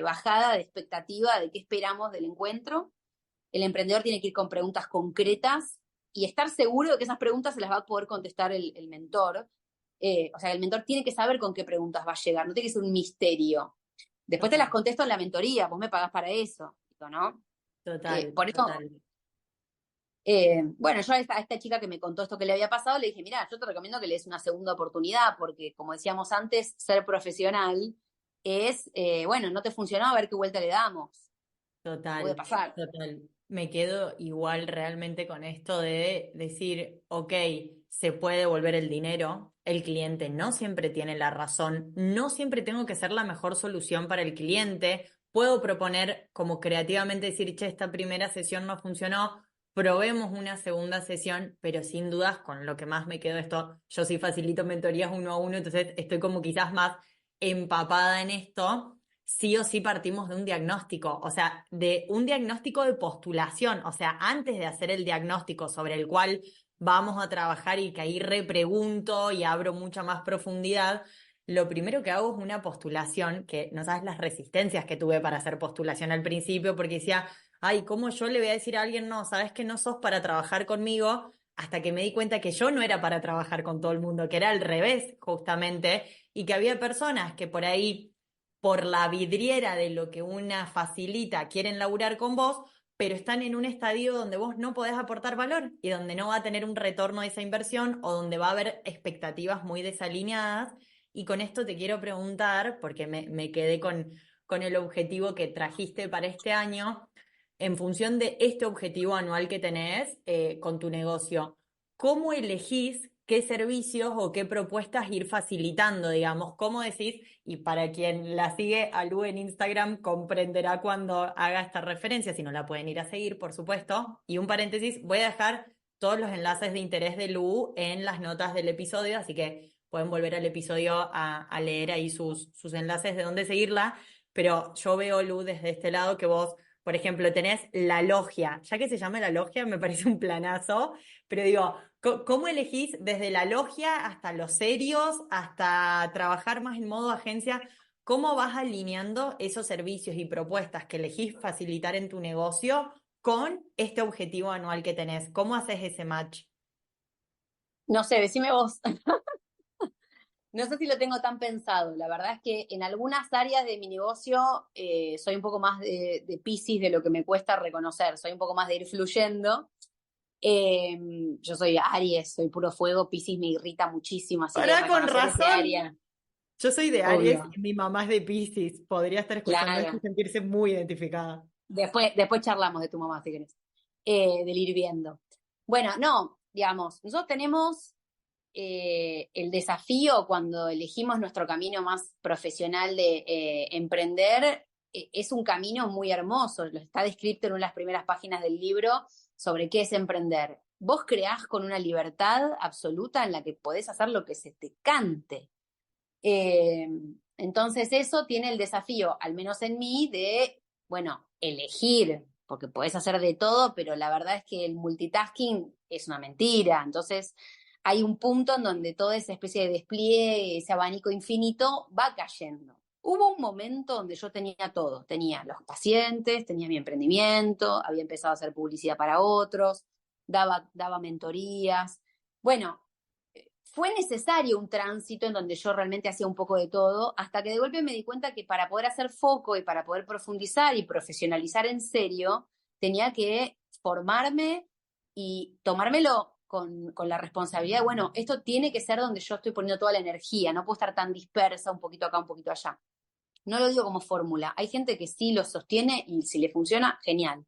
bajada de expectativa de qué esperamos del encuentro. El emprendedor tiene que ir con preguntas concretas y estar seguro de que esas preguntas se las va a poder contestar el mentor. O sea, el mentor tiene que saber con qué preguntas va a llegar, no tiene que ser un misterio. Después te las Total. contesto en la mentoría, vos me pagás para eso, ¿no? Total. Por eso, Total. bueno, yo a esta chica que me contó esto que le había pasado, le dije, mira, yo te recomiendo que le des una segunda oportunidad, porque como decíamos antes, ser profesional es, bueno, no te funcionó, a ver qué vuelta le damos. Puede Total, pasar. total. Me quedo igual realmente con esto de decir, ok, se puede devolver el dinero, el cliente no siempre tiene la razón, no siempre tengo que ser la mejor solución para el cliente, puedo proponer como creativamente decir, che, esta primera sesión no funcionó, probemos una segunda sesión, pero sin dudas con lo que más me quedo esto, yo sí facilito mentorías uno a uno, entonces estoy como quizás más empapada en esto sí o sí partimos de un diagnóstico, o sea, de un diagnóstico de postulación, o sea, antes de hacer el diagnóstico sobre el cual vamos a trabajar y que ahí repregunto y abro mucha más profundidad, lo primero que hago es una postulación, que no sabes las resistencias que tuve para hacer postulación al principio, porque decía, ay, ¿cómo yo le voy a decir a alguien, no, sabes que no sos para trabajar conmigo? Hasta que me di cuenta que yo no era para trabajar con todo el mundo, que era al revés, justamente, y que había personas que por ahí por la vidriera de lo que una facilita quieren laburar con vos, pero están en un estadio donde vos no podés aportar valor y donde no va a tener un retorno de esa inversión o donde va a haber expectativas muy desalineadas. Y con esto te quiero preguntar, porque me quedé con el objetivo que trajiste para este año, en función de este objetivo anual que tenés con tu negocio. ¿Cómo elegís qué servicios o qué propuestas ir facilitando, digamos? ¿Cómo decís? Y para quien la sigue a Lu en Instagram comprenderá cuando haga esta referencia, si no la pueden ir a seguir, por supuesto. Y un paréntesis, voy a dejar todos los enlaces de interés de Lu en las notas del episodio, así que pueden volver al episodio a leer ahí sus enlaces de dónde seguirla. Pero yo veo, Lu, desde este lado que vos, por ejemplo, tenés la logia. Ya que se llama la logia, me parece un planazo, pero digo, ¿cómo elegís desde la logia hasta los serios, hasta trabajar más en modo agencia? ¿Cómo vas alineando esos servicios y propuestas que elegís facilitar en tu negocio con este objetivo anual que tenés? ¿Cómo haces ese match? No sé, decime vos. No sé si lo tengo tan pensado. La verdad es que en algunas áreas de mi negocio soy un poco más de Piscis de lo que me cuesta reconocer. Soy un poco más de ir fluyendo. Eh, yo soy Aries, soy puro fuego. Piscis me irrita muchísimo, así que Pará, con reconocer ese razón. área, Yo soy de Aries obvio. y mi mamá es de Piscis. Podría estar escuchando esto y Claro. sentirse muy identificada. Después charlamos de tu mamá, si querés, del ir viendo. Bueno, no, digamos, nosotros tenemos el desafío cuando elegimos nuestro camino más profesional de emprender, es un camino muy hermoso, lo está descrito en una de las primeras páginas del libro sobre qué es emprender. Vos creás con una libertad absoluta en la que podés hacer lo que se te cante. Eh, entonces eso tiene el desafío, al menos en mí, de, bueno, elegir, porque podés hacer de todo, pero la verdad es que el multitasking es una mentira. Entonces hay un punto en donde toda esa especie de despliegue, ese abanico infinito, va cayendo. Hubo un momento donde yo tenía todo, tenía los pacientes, tenía mi emprendimiento, había empezado a hacer publicidad para otros, daba mentorías. Bueno, fue necesario un tránsito en donde yo realmente hacía un poco de todo, hasta que de golpe me di cuenta que para poder hacer foco y para poder profundizar y profesionalizar en serio, tenía que formarme y tomármelo con la responsabilidad de, bueno, esto tiene que ser donde yo estoy poniendo toda la energía, no puedo estar tan dispersa, un poquito acá, un poquito allá. No lo digo como fórmula, hay gente que sí lo sostiene y si le funciona, genial.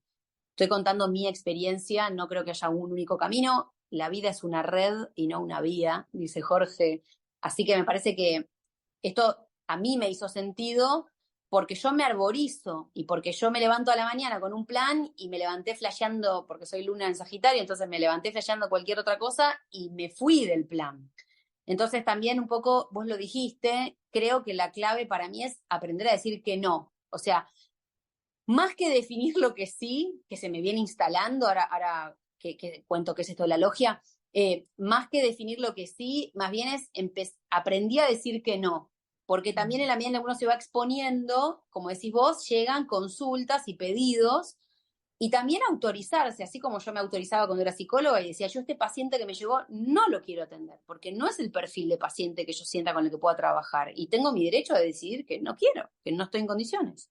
Estoy contando mi experiencia, no creo que haya un único camino. La vida es una red y no una vía, dice Jorge. Así que me parece que esto a mí me hizo sentido porque yo me arborizo y porque yo me levanto a la mañana con un plan y me levanté flasheando, porque soy luna en Sagitario, entonces me levanté flasheando cualquier otra cosa y me fui del plan. Entonces también un poco, vos lo dijiste, creo que la clave para mí es aprender a decir que no. O sea, más que definir lo que sí, que se me viene instalando, ahora que cuento qué es esto de la logia, más que definir lo que sí, más bien es aprendí a decir que no, porque también en la medida en la que uno se va exponiendo, como decís vos, llegan consultas y pedidos, y también autorizarse, así como yo me autorizaba cuando era psicóloga y decía, yo este paciente que me llegó no lo quiero atender, porque no es el perfil de paciente que yo sienta con el que pueda trabajar, y tengo mi derecho a decidir que no quiero, que no estoy en condiciones.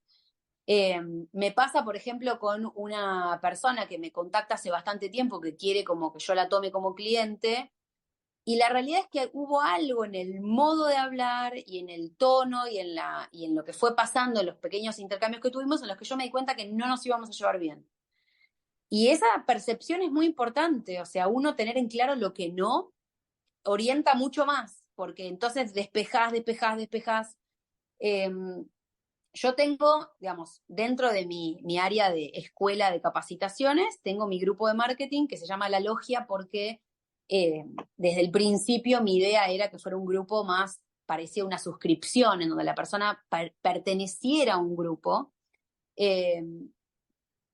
Me pasa, por ejemplo, con una persona que me contacta hace bastante tiempo que quiere como que yo la tome como cliente Y la realidad es que hubo algo en el modo de hablar y en el tono y en lo que fue pasando, en los pequeños intercambios que tuvimos, en los que yo me di cuenta que no nos íbamos a llevar bien. Y esa percepción es muy importante, o sea, uno tener en claro lo que no orienta mucho más, porque entonces despejás. Eh, yo tengo, digamos, dentro de mi área de escuela de capacitaciones, tengo mi grupo de marketing que se llama La Logia porque desde el principio mi idea era que fuera un grupo más, parecía una suscripción, en donde la persona perteneciera a un grupo. Eh,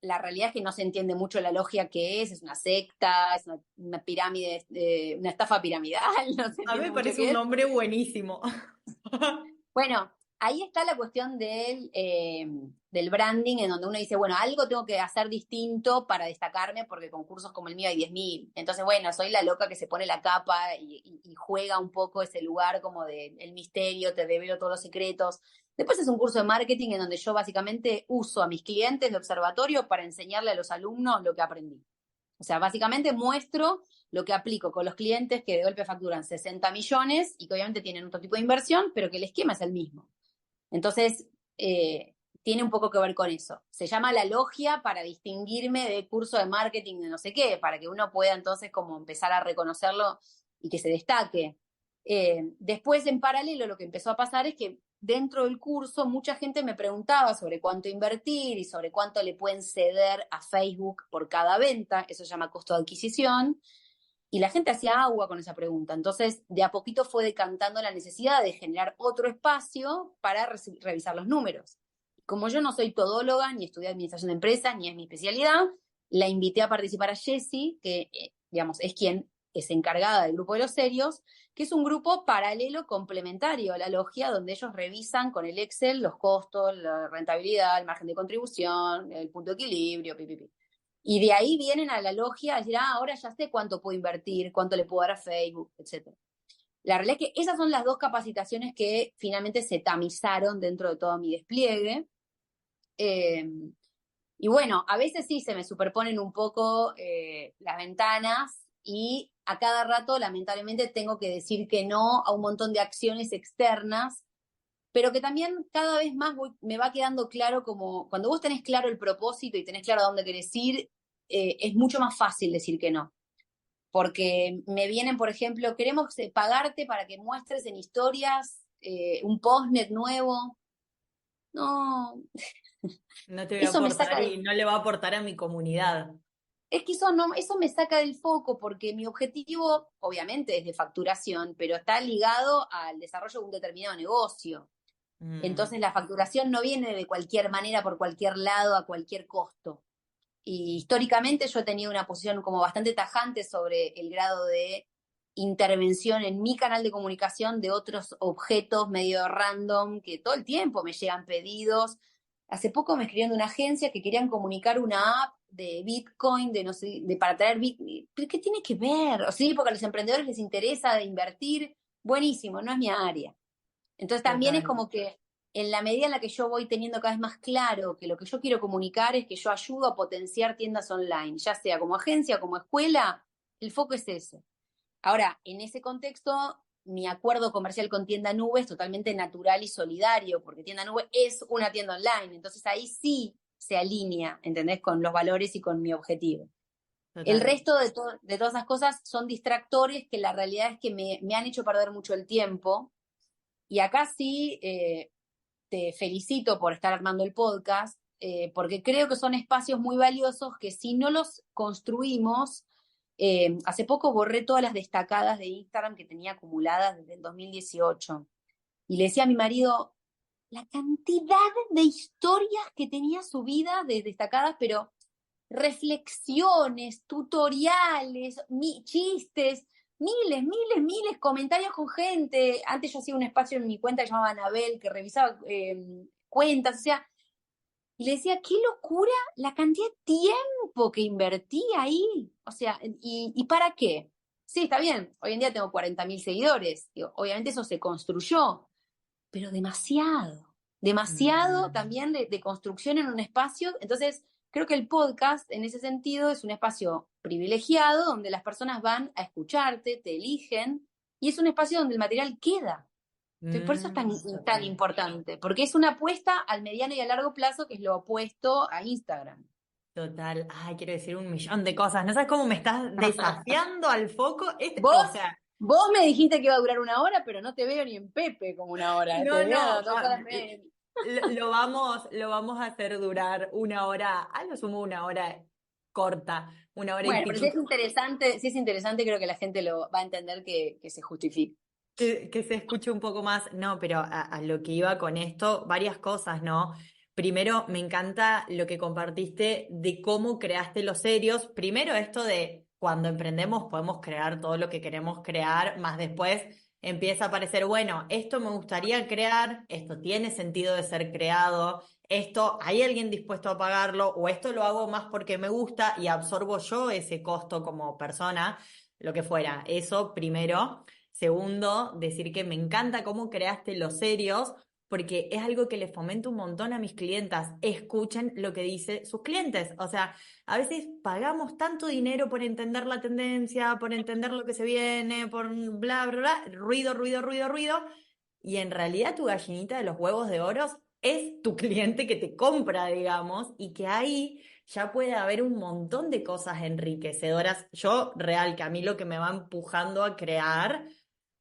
la realidad es que no se entiende mucho la logia que es una secta, es una pirámide, una estafa piramidal, no se A mí entiende me mucho parece qué un es. nombre buenísimo. Bueno, ahí está la cuestión del branding, en donde uno dice, bueno, algo tengo que hacer distinto para destacarme, porque concursos como el mío hay 10.000. Entonces, bueno, soy la loca que se pone la capa y juega un poco ese lugar como de el misterio, te revelo todos los secretos. Después es un curso de marketing en donde yo básicamente uso a mis clientes de observatorio para enseñarle a los alumnos lo que aprendí. O sea, básicamente muestro lo que aplico con los clientes que de golpe facturan 60 millones y que obviamente tienen otro tipo de inversión, pero que el esquema es el mismo. Entonces, tiene un poco que ver con eso. Se llama La Logia para distinguirme de curso de marketing de no sé qué, para que uno pueda entonces como empezar a reconocerlo y que se destaque. Después, en paralelo, lo que empezó a pasar es que dentro del curso mucha gente me preguntaba sobre cuánto invertir y sobre cuánto le pueden ceder a Facebook por cada venta, eso se llama costo de adquisición, y la gente hacía agua con esa pregunta. Entonces, de a poquito fue decantando la necesidad de generar otro espacio para revisar los números. Como yo no soy todóloga, ni estudié administración de empresas, ni es mi especialidad, la invité a participar a Jessie, que, digamos, es quien es encargada del grupo de los serios, que es un grupo paralelo complementario a la logia, donde ellos revisan con el Excel los costos, la rentabilidad, el margen de contribución, el punto de equilibrio, pi. Y de ahí vienen a la logia a decir, ahora ya sé cuánto puedo invertir, cuánto le puedo dar a Facebook, etc. La realidad es que esas son las dos capacitaciones que finalmente se tamizaron dentro de todo mi despliegue. Y bueno, a veces sí se me superponen un poco las ventanas y a cada rato, lamentablemente, tengo que decir que no a un montón de acciones externas, pero que también cada vez más me va quedando claro como cuando vos tenés claro el propósito y tenés claro a dónde querés ir, es mucho más fácil decir que no. Porque me vienen, por ejemplo, queremos pagarte para que muestres en historias un postnet nuevo. No, No te voy a eso me saca aportar y del... no le va a aportar a mi comunidad. Es que eso, no, eso me saca del foco porque mi objetivo, obviamente, es de facturación, pero está ligado al desarrollo de un determinado negocio. Mm. Entonces la facturación no viene de cualquier manera, por cualquier lado, a cualquier costo. Y históricamente yo he tenido una posición como bastante tajante sobre el grado de intervención en mi canal de comunicación de otros objetos medio random que todo el tiempo me llegan pedidos. Hace poco me escribieron de una agencia que querían comunicar una app de Bitcoin, de no sé, de para traer Bitcoin. ¿Pero qué tiene que ver? O sí, porque a los emprendedores les interesa de invertir. Buenísimo, no es mi área. Entonces también es Total. como que en la medida en la que yo voy teniendo cada vez más claro que lo que yo quiero comunicar es que yo ayudo a potenciar tiendas online, ya sea como agencia, como escuela, el foco es ese. Ahora, en ese contexto, mi acuerdo comercial con Tienda Nube es totalmente natural y solidario, porque Tienda Nube es una tienda online, entonces ahí sí se alinea, ¿entendés? Con los valores y con mi objetivo. El Total. resto de todas esas cosas son distractores que la realidad es que me han hecho perder mucho el tiempo. Y acá sí te felicito por estar armando el podcast, porque creo que son espacios muy valiosos que si no los construimos, hace poco borré todas las destacadas de Instagram que tenía acumuladas desde el 2018. Y le decía a mi marido, la cantidad de historias que tenía subida de destacadas, pero reflexiones, tutoriales, chistes, miles, comentarios con gente. Antes yo hacía un espacio en mi cuenta que llamaba Anabel, que revisaba cuentas, o sea, y le decía, qué locura la cantidad de tiempo que invertí ahí. O sea, ¿y para qué? Sí, está bien, hoy en día tengo 40.000 seguidores, digo, obviamente eso se construyó, pero demasiado Mm. también de construcción en un espacio. Entonces, creo que el podcast en ese sentido es un espacio privilegiado donde las personas van a escucharte, te eligen, y es un espacio donde el material queda. Entonces, por eso es tan Total. importante, porque es una apuesta al mediano y a largo plazo que es lo opuesto a Instagram. Total. Ay, quiero decir un millón de cosas. ¿No sabes cómo me estás desafiando al foco? O Vos, sea, vos me dijiste que iba a durar una hora, pero no te veo ni en Pepe como una hora, te no, veo no. 2 horas. Lo vamos a hacer durar una hora, a lo sumo una hora corta, una hora y Bueno, pero piquito. si es interesante, creo que la gente lo va a entender que se justifica. Que se escuche un poco más. No, pero a lo que iba con esto, varias cosas, ¿no? Primero, me encanta lo que compartiste de cómo creaste los serios. Primero, esto de cuando emprendemos podemos crear todo lo que queremos crear, más después empieza a parecer, bueno, esto me gustaría crear, esto tiene sentido de ser creado, esto hay alguien dispuesto a pagarlo, o esto lo hago más porque me gusta y absorbo yo ese costo como persona, lo que fuera. Eso primero. Segundo, decir que me encanta cómo creaste los serios, porque es algo que les fomento un montón a mis clientas. Escuchen lo que dicen sus clientes. O sea, a veces pagamos tanto dinero por entender la tendencia, por entender lo que se viene, por bla, bla, bla, ruido, ruido, ruido, ruido. Y en realidad tu gallinita de los huevos de oro es tu cliente que te compra, digamos, y que ahí ya puede haber un montón de cosas enriquecedoras. Yo, real, que a mí lo que me va empujando a crear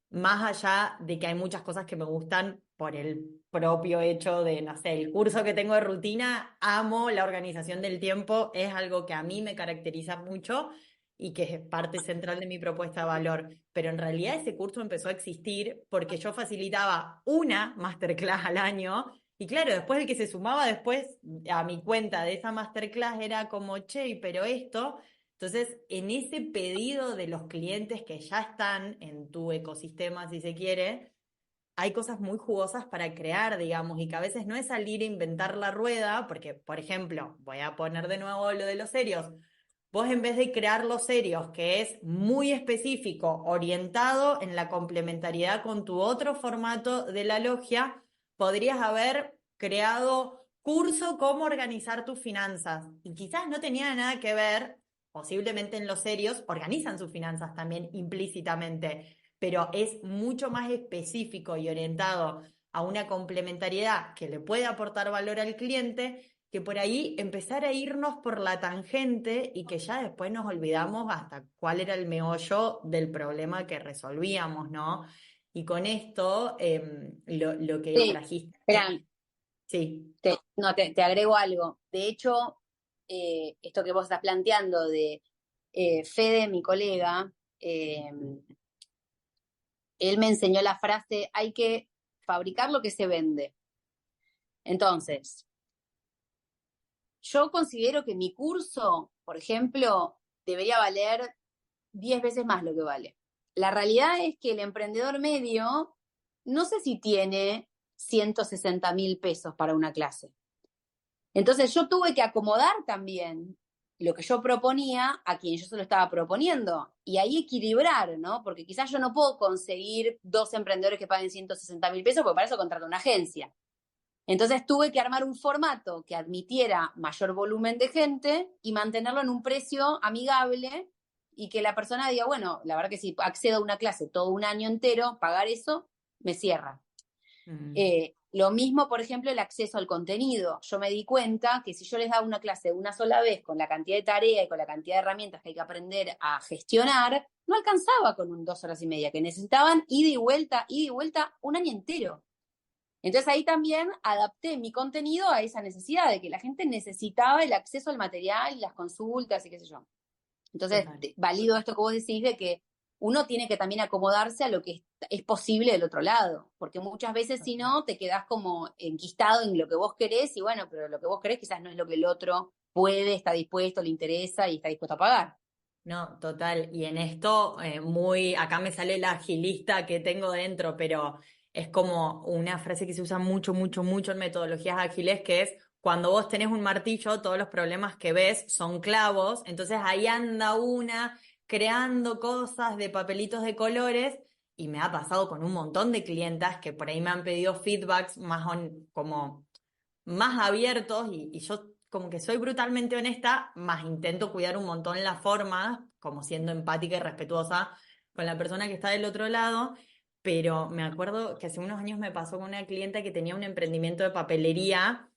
más allá de que hay muchas cosas que me gustan por el propio hecho de, no sé, el curso que tengo de rutina, amo la organización del tiempo, es algo que a mí me caracteriza mucho y que es parte central de mi propuesta de valor. Pero en realidad ese curso empezó a existir porque yo facilitaba una masterclass al año y claro, después el que se sumaba después a mi cuenta de esa masterclass era como, che, pero esto... Entonces, en ese pedido de los clientes que ya están en tu ecosistema, si se quiere, hay cosas muy jugosas para crear, digamos, y que a veces no es salir a inventar la rueda, porque, por ejemplo, voy a poner de nuevo lo de los serios. Vos en vez de crear los serios, que es muy específico, orientado en la complementariedad con tu otro formato de la logia, podrías haber creado curso cómo organizar tus finanzas. Y quizás no tenía nada que ver, posiblemente en los serios, organizan sus finanzas también implícitamente, pero es mucho más específico y orientado a una complementariedad que le puede aportar valor al cliente que por ahí empezar a irnos por la tangente y que ya después nos olvidamos hasta cuál era el meollo del problema que resolvíamos, ¿no? Y con esto, lo que Sí, trajiste, espera, sí, no, te agrego algo. De hecho, esto que vos estás planteando de Fede, mi colega, él me enseñó la frase, hay que fabricar lo que se vende. Entonces, yo considero que mi curso, por ejemplo, debería valer 10 veces más lo que vale. La realidad es que el emprendedor medio, no sé si tiene 160.000 pesos para una clase. Entonces yo tuve que acomodar también lo que yo proponía a quien yo se lo estaba proponiendo y ahí equilibrar, ¿no? Porque quizás yo no puedo conseguir 2 emprendedores que paguen 160.000 pesos porque para eso contrato una agencia. Entonces tuve que armar un formato que admitiera mayor volumen de gente y mantenerlo en un precio amigable y que la persona diga, bueno, la verdad que si accedo a una clase todo un año entero, pagar eso me cierra. mm, Lo mismo, por ejemplo, el acceso al contenido. Yo me di cuenta que si yo les daba una clase una sola vez con la cantidad de tarea y con la cantidad de herramientas que hay que aprender a gestionar, no alcanzaba con 2 horas y media, que necesitaban ida y vuelta un año entero. Entonces ahí también adapté mi contenido a esa necesidad de que la gente necesitaba el acceso al material, las consultas y qué sé yo. Entonces, total. valido esto que vos decís de que uno tiene que también acomodarse a lo que es posible del otro lado, porque muchas veces si Total. no, te quedás como enquistado en lo que vos querés y bueno, pero lo que vos querés quizás no es lo que el otro puede, está dispuesto, le interesa y está dispuesto a pagar. No, total. Y en esto, acá me sale la agilista que tengo dentro, pero es como una frase que se usa mucho, mucho, mucho en metodologías ágiles, que es cuando vos tenés un martillo, todos los problemas que ves son clavos, entonces ahí anda una creando cosas de papelitos de colores, y me ha pasado con un montón de clientas que por ahí me han pedido feedbacks más como más abiertos y yo como que soy brutalmente honesta, más intento cuidar un montón la forma, como siendo empática y respetuosa con la persona que está del otro lado. Pero me acuerdo que hace unos años me pasó con una clienta que tenía un emprendimiento de papelería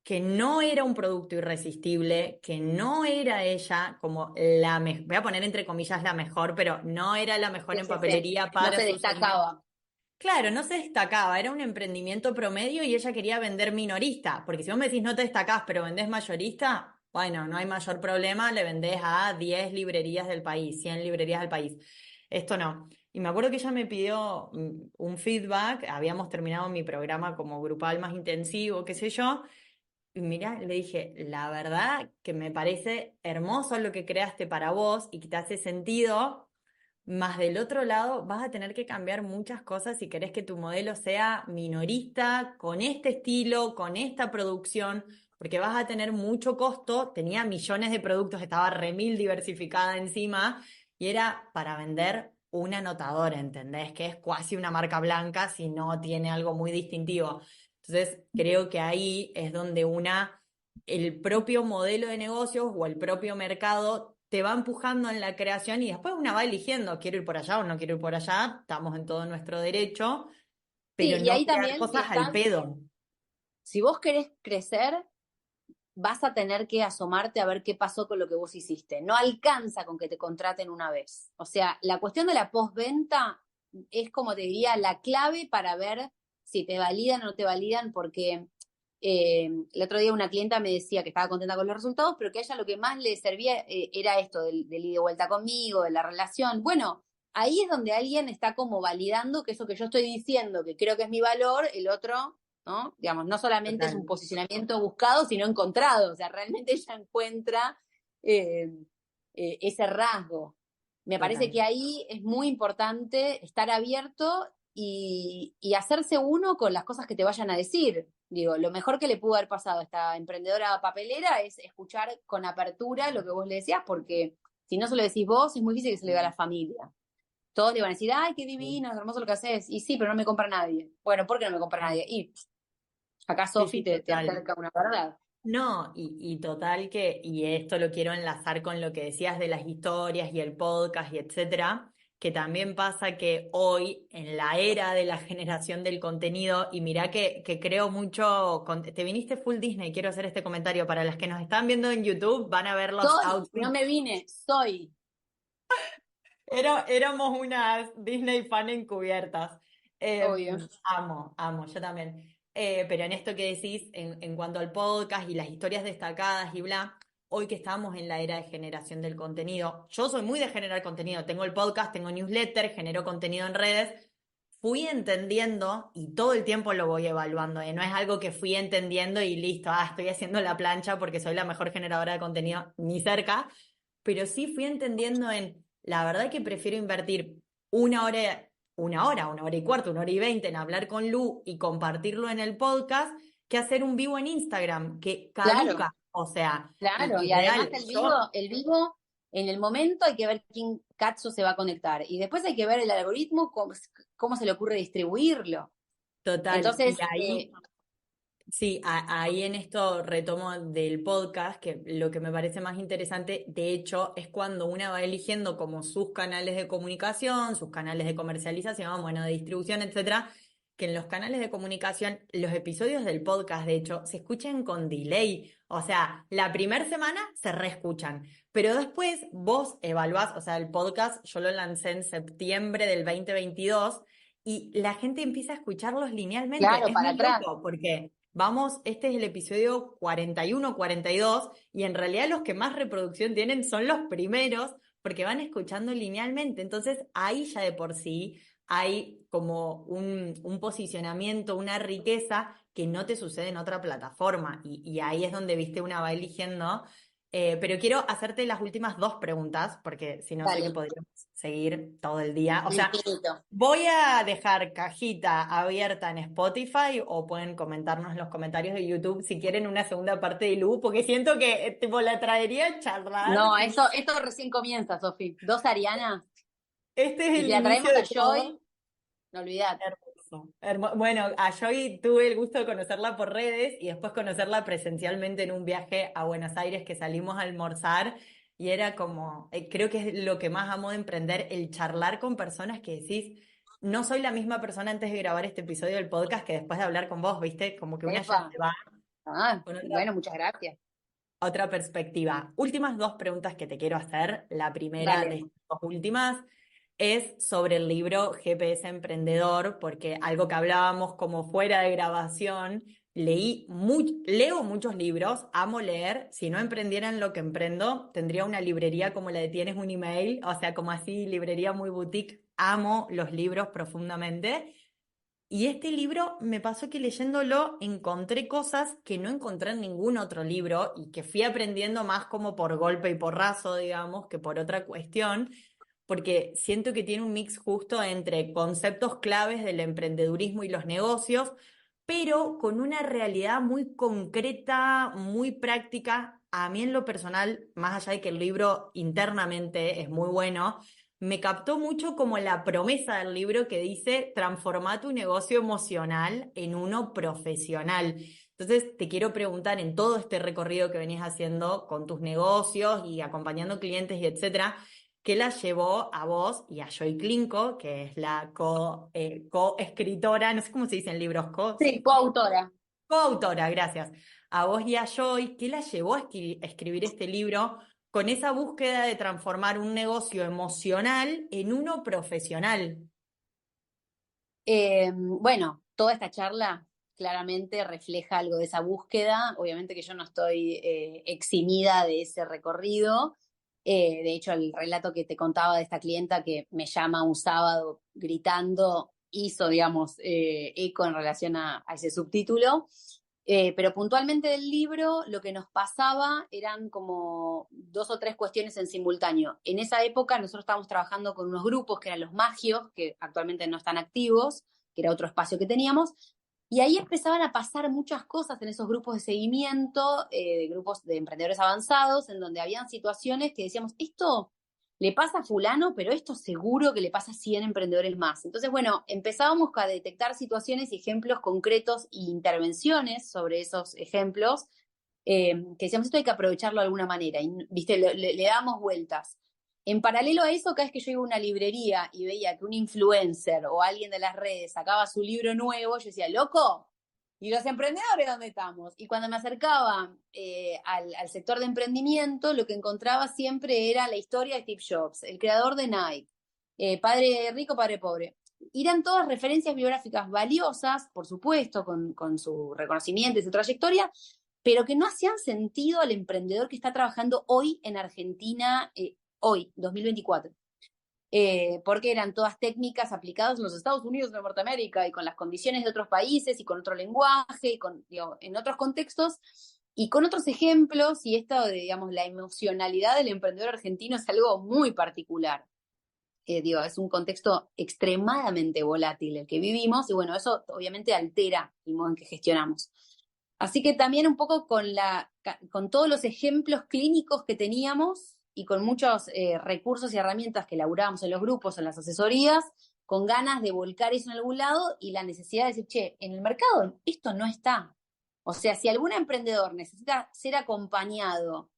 que no era un producto irresistible, que no era ella como la mejor, voy a poner entre comillas la mejor, pero no era la mejor Sí, en sí, sí. papelería No para se su segmento. destacaba. Claro, no se destacaba, era un emprendimiento promedio y ella quería vender minorista, porque si vos me decís no te destacás, pero vendés mayorista, bueno, no hay mayor problema, le vendés a 10 librerías del país, 100 librerías del país. Esto no. Y me acuerdo que ella me pidió un feedback, habíamos terminado mi programa como grupal más intensivo, qué sé yo, y mira, le dije, la verdad que me parece hermoso lo que creaste para vos y que te hace sentido. Más del otro lado, vas a tener que cambiar muchas cosas si querés que tu modelo sea minorista, con este estilo, con esta producción, porque vas a tener mucho costo. Tenía millones de productos, estaba remil diversificada encima y era para vender una anotadora, ¿entendés? Que es casi una marca blanca si no tiene algo muy distintivo. Entonces, creo que ahí es donde el propio modelo de negocios o el propio mercado te va empujando en la creación y después una va eligiendo, quiero ir por allá o no quiero ir por allá, estamos en todo nuestro derecho, Sí, pero y no ahí crear también cosas al está, pedo. si vos querés crecer, vas a tener que asomarte a ver qué pasó con lo que vos hiciste. No alcanza con que te contraten una vez. O sea, la cuestión de la postventa es, como te diría, la clave para ver si te validan o no te validan, porque el otro día una clienta me decía que estaba contenta con los resultados, pero que a ella lo que más le servía era esto del ida y vuelta conmigo, de la relación. Bueno, ahí es donde alguien está como validando que eso que yo estoy diciendo, que creo que es mi valor, el otro, ¿no? Digamos, no solamente es un Total, posicionamiento buscado, sino encontrado. O sea, realmente ella encuentra eh, ese rasgo. Me parece total. que ahí es muy importante estar abierto y hacerse uno con las cosas que te vayan a decir. Digo, lo mejor que le pudo haber pasado a esta emprendedora papelera es escuchar con apertura lo que vos le decías, porque si no se lo decís vos, es muy difícil que se le diga a la familia. Todos le van a decir, ay, qué divino, es hermoso lo que haces. Y sí, pero no me compra nadie. Bueno, ¿por qué no me compra nadie? Y acá Sí, Sofi sí, te total. acerca una verdad. No, y total que, y esto lo quiero enlazar con lo que decías de las historias y el podcast y etcétera, que también pasa que hoy, en la era de la generación del contenido, y mirá que creo mucho, te viniste full Disney, quiero hacer este comentario, para las que nos están viendo en YouTube, van a ver los No outfits. me vine, soy. Éramos unas Disney fan encubiertas. Obvio. Amo, yo también. Pero en esto que decís, en cuanto al podcast y las historias destacadas y bla, hoy que estamos en la era de generación del contenido, yo soy muy de generar contenido, tengo el podcast, tengo newsletter, genero contenido en redes, fui entendiendo y todo el tiempo lo voy evaluando, no es algo que fui entendiendo y listo, estoy haciendo la plancha porque soy la mejor generadora de contenido, ni cerca, pero sí fui entendiendo la verdad que prefiero invertir una hora, una hora y cuarto, una hora y 20 en hablar con Lu y compartirlo en el podcast que hacer un vivo en Instagram, que Claro, caduca. O sea, claro. y Y además real, yo el vivo, en el momento hay que ver quién Katso se va a conectar. Y después hay que ver el algoritmo, cómo se le ocurre distribuirlo. total, y Entonces, ahí sí, ahí en esto retomo del podcast, que lo que me parece más interesante, de hecho, es cuando una va eligiendo como sus canales de comunicación, sus canales de comercialización, bueno, de distribución, etcétera, que en los canales de comunicación, los episodios del podcast, de hecho, se escuchan con delay. O sea, la primera semana se reescuchan, pero después vos evaluás, o sea, el podcast yo lo lancé en septiembre del 2022 y la gente empieza a escucharlos linealmente. claro, Es para muy atrás. loco porque vamos, este es el episodio 41, 42, y en realidad los que más reproducción tienen son los primeros, porque van escuchando linealmente. Entonces, ahí ya de por sí hay como un posicionamiento, una riqueza que no te sucede en otra plataforma. Y ahí es donde, viste, una va eligiendo. Pero quiero hacerte las últimas dos preguntas, porque si no sé que Dale, podríamos seguir todo el día. O sea, infinito. voy a dejar cajita abierta en Spotify o pueden comentarnos en los comentarios de YouTube si quieren una segunda parte de Lu, porque siento que tipo la traería a charlar. No, esto recién comienza, Sofi. Dos Arianas. Este es Y el si la inicio traemos de a todo. Joy, no olvidate. Bueno, a Joy tuve el gusto de conocerla por redes y después conocerla presencialmente en un viaje a Buenos Aires que salimos a almorzar y era como, creo que es lo que más amo de emprender, el charlar con personas que decís, no soy la misma persona antes de grabar este episodio del podcast que después de hablar con vos, ¿viste? Como que una ya Epa. se va Ah, con bueno, muchas gracias. otra perspectiva. Últimas dos preguntas que te quiero hacer. La primera de Dale. estas dos últimas es sobre el libro GPS Emprendedor, porque algo que hablábamos como fuera de grabación, leo muchos libros, amo leer. Si no emprendiera en lo que emprendo, tendría una librería como la de Tienes un email, o sea, como así, librería muy boutique. Amo los libros profundamente. Y este libro me pasó que leyéndolo encontré cosas que no encontré en ningún otro libro y que fui aprendiendo más como por golpe y porrazo, digamos, que por otra cuestión, porque siento que tiene un mix justo entre conceptos claves del emprendedurismo y los negocios, pero con una realidad muy concreta, muy práctica. A mí en lo personal, más allá de que el libro internamente es muy bueno, me captó mucho como la promesa del libro que dice, transforma tu negocio emocional en uno profesional. Entonces, te quiero preguntar en todo este recorrido que venís haciendo con tus negocios y acompañando clientes y etcétera, ¿qué la llevó a vos y a Joy Klinko, que es la co-escritora, no sé cómo se dice en libros, Sí, coautora. coautora, gracias, a vos y a Joy, ¿qué la llevó a escribir este libro con esa búsqueda de transformar un negocio emocional en uno profesional? Bueno, toda esta charla claramente refleja algo de esa búsqueda. Obviamente que yo no estoy eximida de ese recorrido. De hecho, el relato que te contaba de esta clienta que me llama un sábado gritando hizo, digamos, eco en relación a ese subtítulo. Pero puntualmente del libro lo que nos pasaba eran como dos o tres cuestiones en simultáneo. En esa época nosotros estábamos trabajando con unos grupos que eran los Magios, que actualmente no están activos, que era otro espacio que teníamos, y ahí empezaban a pasar muchas cosas en esos grupos de seguimiento, de grupos de emprendedores avanzados, en donde habían situaciones que decíamos, esto le pasa a fulano, pero esto seguro que le pasa a 100 emprendedores más. Entonces, bueno, empezábamos a detectar situaciones y ejemplos concretos e intervenciones sobre esos ejemplos, que decíamos, esto hay que aprovecharlo de alguna manera, y, viste, le damos vueltas. En paralelo a eso, cada vez que yo iba a una librería y veía que un influencer o alguien de las redes sacaba su libro nuevo, yo decía, loco, ¿y los emprendedores dónde estamos? Y cuando me acercaba al sector de emprendimiento, lo que encontraba siempre era la historia de Steve Jobs, el creador de Nike, padre rico, padre pobre. Eran todas referencias biográficas valiosas, por supuesto, con su reconocimiento y su trayectoria, pero que no hacían sentido al emprendedor que está trabajando hoy en Argentina, hoy, 2024. Porque eran todas técnicas aplicadas en los Estados Unidos de Norteamérica y con las condiciones de otros países y con otro lenguaje y con, digo, en otros contextos y con otros ejemplos, y esto de, digamos, la emocionalidad del emprendedor argentino es algo muy particular. Digo, es un contexto extremadamente volátil el que vivimos y bueno, eso obviamente altera el modo en que gestionamos. Así que también un poco con todos los ejemplos clínicos que teníamos y con muchos recursos y herramientas que elaborábamos en los grupos, en las asesorías, con ganas de volcar eso en algún lado y la necesidad de decir, che, en el mercado esto no está. O sea, si algún emprendedor necesita ser acompañado,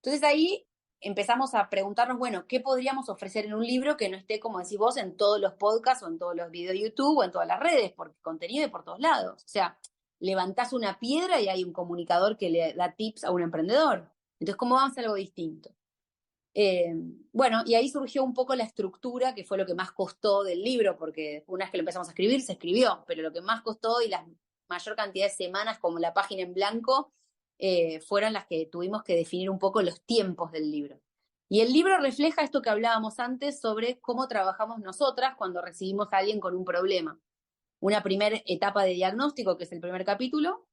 entonces ahí empezamos a preguntarnos, bueno, ¿qué podríamos ofrecer en un libro que no esté, como decís vos, en todos los podcasts o en todos los videos de YouTube o en todas las redes? Porque contenido de por todos lados. O sea, levantás una piedra y hay un comunicador que le da tips a un emprendedor. Entonces, ¿cómo vamos a hacer algo distinto? Eh, bueno, y ahí surgió un poco la estructura, que fue lo que más costó del libro, porque una vez que lo empezamos a escribir, se escribió, pero lo que más costó y la mayor cantidad de semanas como la página en blanco fueron las que tuvimos que definir un poco los tiempos del libro. Y el libro refleja esto que hablábamos antes sobre cómo trabajamos nosotras cuando recibimos a alguien con un problema. Una primera etapa de diagnóstico, que es el primer capítulo,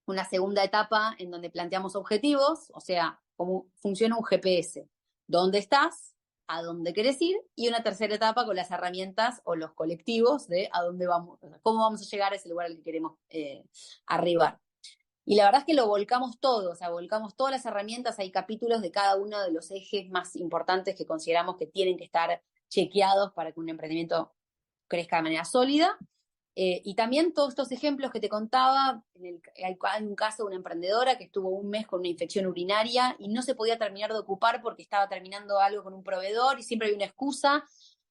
una segunda etapa en donde planteamos objetivos, o sea, cómo funciona un GPS, dónde estás, a dónde querés ir, y una tercera etapa con las herramientas o los colectivos de a dónde vamos, cómo vamos a llegar a ese lugar al que queremos arribar. Y la verdad es que lo volcamos todo, o sea, volcamos todas las herramientas, hay capítulos de cada uno de los ejes más importantes que consideramos que tienen que estar chequeados para que un emprendimiento crezca de manera sólida. Y también todos estos ejemplos que te contaba, hay un caso de una emprendedora que estuvo un mes con una infección urinaria y no se podía terminar de ocupar porque estaba terminando algo con un proveedor y siempre había una excusa.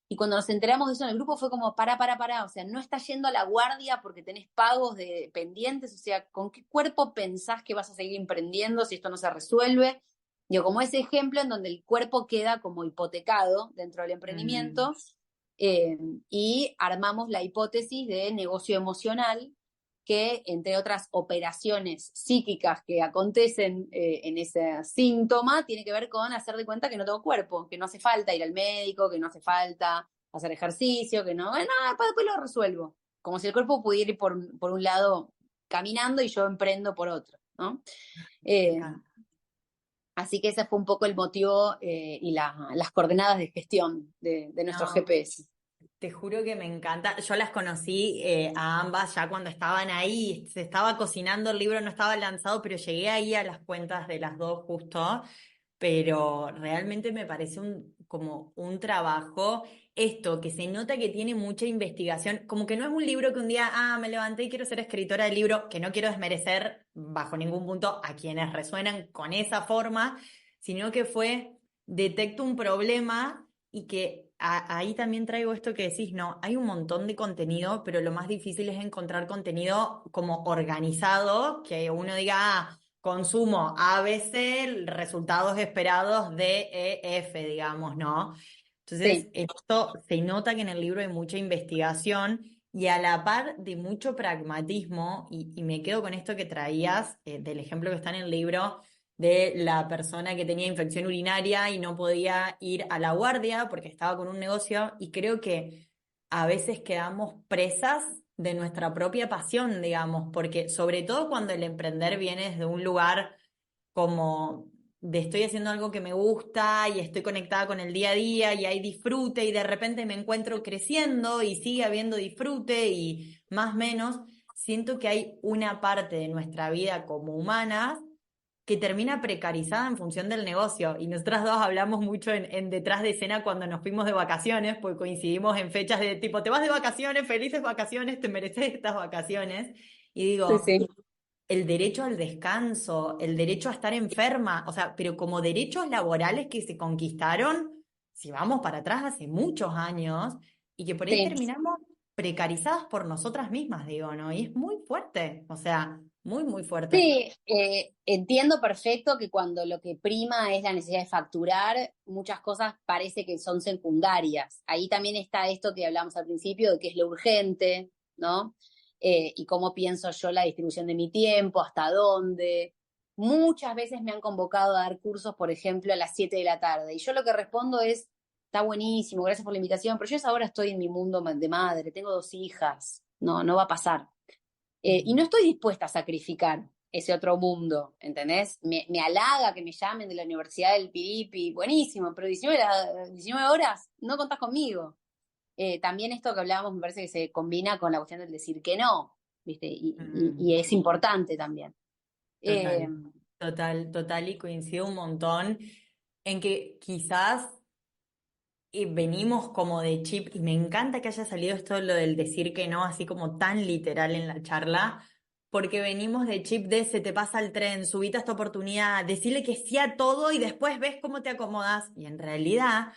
Y cuando nos enteramos de eso en el grupo fue como, para, o sea, no estás yendo a la guardia porque tenés pagos de pendientes, o sea, ¿con qué cuerpo pensás que vas a seguir emprendiendo si esto no se resuelve? Digo, como ese ejemplo en donde el cuerpo queda como hipotecado dentro del Mm, emprendimiento, y armamos la hipótesis de negocio emocional, que entre otras operaciones psíquicas que acontecen en ese síntoma, tiene que ver con hacer de cuenta que no tengo cuerpo, que no hace falta ir al médico, que no hace falta hacer ejercicio, que no, después lo resuelvo. Como si el cuerpo pudiera ir por un lado caminando y yo emprendo por otro, ¿no? me Eh, encanta. Así que ese fue un poco el motivo y las coordenadas de gestión de nuestro No, GPS. te juro que me encanta. Yo las conocí a ambas ya cuando estaban ahí. Se estaba cocinando el libro, no estaba lanzado, pero llegué ahí a las cuentas de las dos justo. Pero realmente me parece como un trabajo, esto, que se nota que tiene mucha investigación, como que no es un libro que un día, me levanté y quiero ser escritora de libro, que no quiero desmerecer bajo ningún punto a quienes resuenan con esa forma, sino que fue, detecto un problema y que ahí también traigo esto que decís, no, hay un montón de contenido, pero lo más difícil es encontrar contenido como organizado, que uno diga, consumo ABC, resultados esperados de EF, digamos, ¿no? Entonces, Sí, esto se nota que en el libro hay mucha investigación y a la par de mucho pragmatismo, y me quedo con esto que traías, del ejemplo que está en el libro, de la persona que tenía infección urinaria y no podía ir a la guardia porque estaba con un negocio, y creo que a veces quedamos presas de nuestra propia pasión, digamos, porque sobre todo cuando el emprender viene desde un lugar como de estoy haciendo algo que me gusta y estoy conectada con el día a día y hay disfrute y de repente me encuentro creciendo y sigue habiendo disfrute y más o menos, siento que hay una parte de nuestra vida como humanas que termina precarizada en función del negocio. Y nosotras dos hablamos mucho en detrás de escena cuando nos fuimos de vacaciones, porque coincidimos en fechas de tipo, te vas de vacaciones, felices vacaciones, te mereces estas vacaciones. Y sí, digo, sí. el derecho al descanso, el derecho a estar enferma, o sea, pero como derechos laborales que se conquistaron, si vamos para atrás hace muchos años, y que por ahí Sí, terminamos precarizadas por nosotras mismas, digo, ¿no? Y es muy fuerte, o sea, muy, muy fuerte. sí, entiendo perfecto que cuando lo que prima es la necesidad de facturar, muchas cosas parece que son secundarias. Ahí también está esto que hablamos al principio, de qué es lo urgente, ¿no? Y cómo pienso yo la distribución de mi tiempo, hasta dónde. Muchas veces me han convocado a dar cursos, por ejemplo, a las 7 de la tarde. Y yo lo que respondo es, está buenísimo, gracias por la invitación, pero yo a esa hora estoy en mi mundo de madre, tengo 2 hijas, no va a pasar. Y no estoy dispuesta a sacrificar ese otro mundo, ¿entendés? Me halaga que me llamen de la Universidad del Piripi, buenísimo, pero 19 horas no contás conmigo. También esto que hablábamos me parece que se combina con la cuestión del decir que no, ¿viste? Y Mm, es importante también. Eh, total, total, y coincido un montón en que quizás venimos como de chip, y me encanta que haya salido esto lo del decir que no, así como tan literal en la charla, porque venimos de chip de se te pasa el tren, subite a esta oportunidad, decirle que sí a todo y después ves cómo te acomodas. Y en realidad,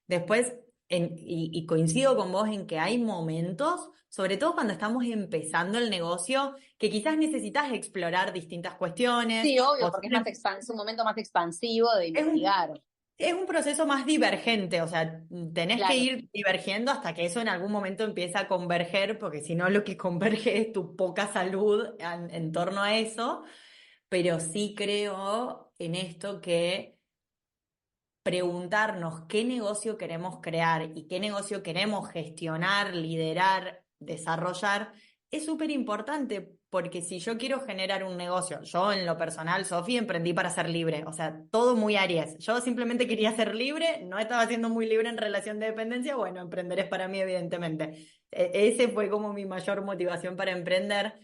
después, y coincido con vos en que hay momentos, sobre todo cuando estamos empezando el negocio, que quizás necesitas explorar distintas cuestiones, sí, obvio, o porque es un momento más expansivo de es un investigar. es un proceso más divergente, o sea, tenés que Claro. ir divergiendo hasta que eso en algún momento empieza a converger, porque si no lo que converge es tu poca salud en torno a eso, pero sí creo en esto que preguntarnos qué negocio queremos crear y qué negocio queremos gestionar, liderar, desarrollar, es súper importante porque si yo quiero generar un negocio, yo en lo personal, Sofía, emprendí para ser libre, o sea, todo muy Aries. Yo simplemente quería ser libre, no estaba siendo muy libre en relación de dependencia, bueno, emprender es para mí, evidentemente. Ese fue como mi mayor motivación para emprender.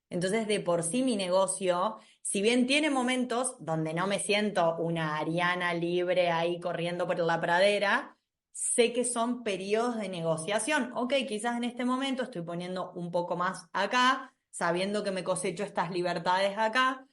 Entonces, de por sí mi negocio, si bien tiene momentos donde no me siento una Ariana libre ahí corriendo por la pradera, sé que son periodos de negociación. Ok, quizás en este momento estoy poniendo un poco más acá, sabiendo que me cosecho estas libertades acá,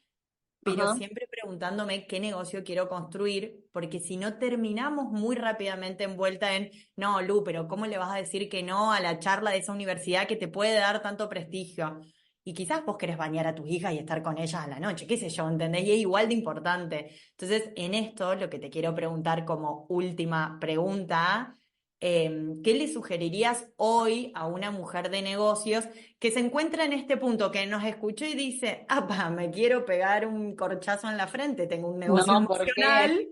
pero Ajá. siempre preguntándome qué negocio quiero construir, porque si no terminamos muy rápidamente envuelta en, no, Lu, pero ¿cómo le vas a decir que no a la charla de esa universidad que te puede dar tanto prestigio? Y quizás vos querés bañar a tus hijas y estar con ellas a la noche, qué sé yo, ¿entendés? Y es igual de importante. Entonces, en esto, lo que te quiero preguntar como última pregunta, ¿qué le sugerirías hoy a una mujer de negocios que se encuentra en este punto, que nos escuchó y dice, apa, me quiero pegar un corchazo en la frente, tengo un negocio No, ¿por qué? emocional?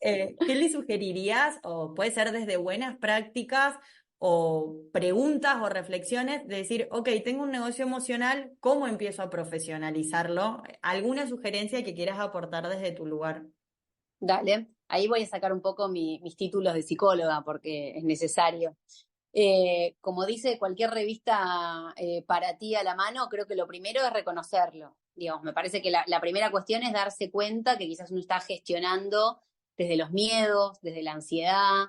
¿Qué le sugerirías? O puede ser desde buenas prácticas o preguntas o reflexiones de decir, ok, tengo un negocio emocional, ¿cómo empiezo a profesionalizarlo? ¿Alguna sugerencia que quieras aportar desde tu lugar? Dale, ahí voy a sacar un poco mis títulos de psicóloga porque es necesario. Como dice cualquier revista para ti a la mano, creo que lo primero es reconocerlo. Digamos, me parece que la primera cuestión es darse cuenta que quizás uno está gestionando desde los miedos, desde la ansiedad,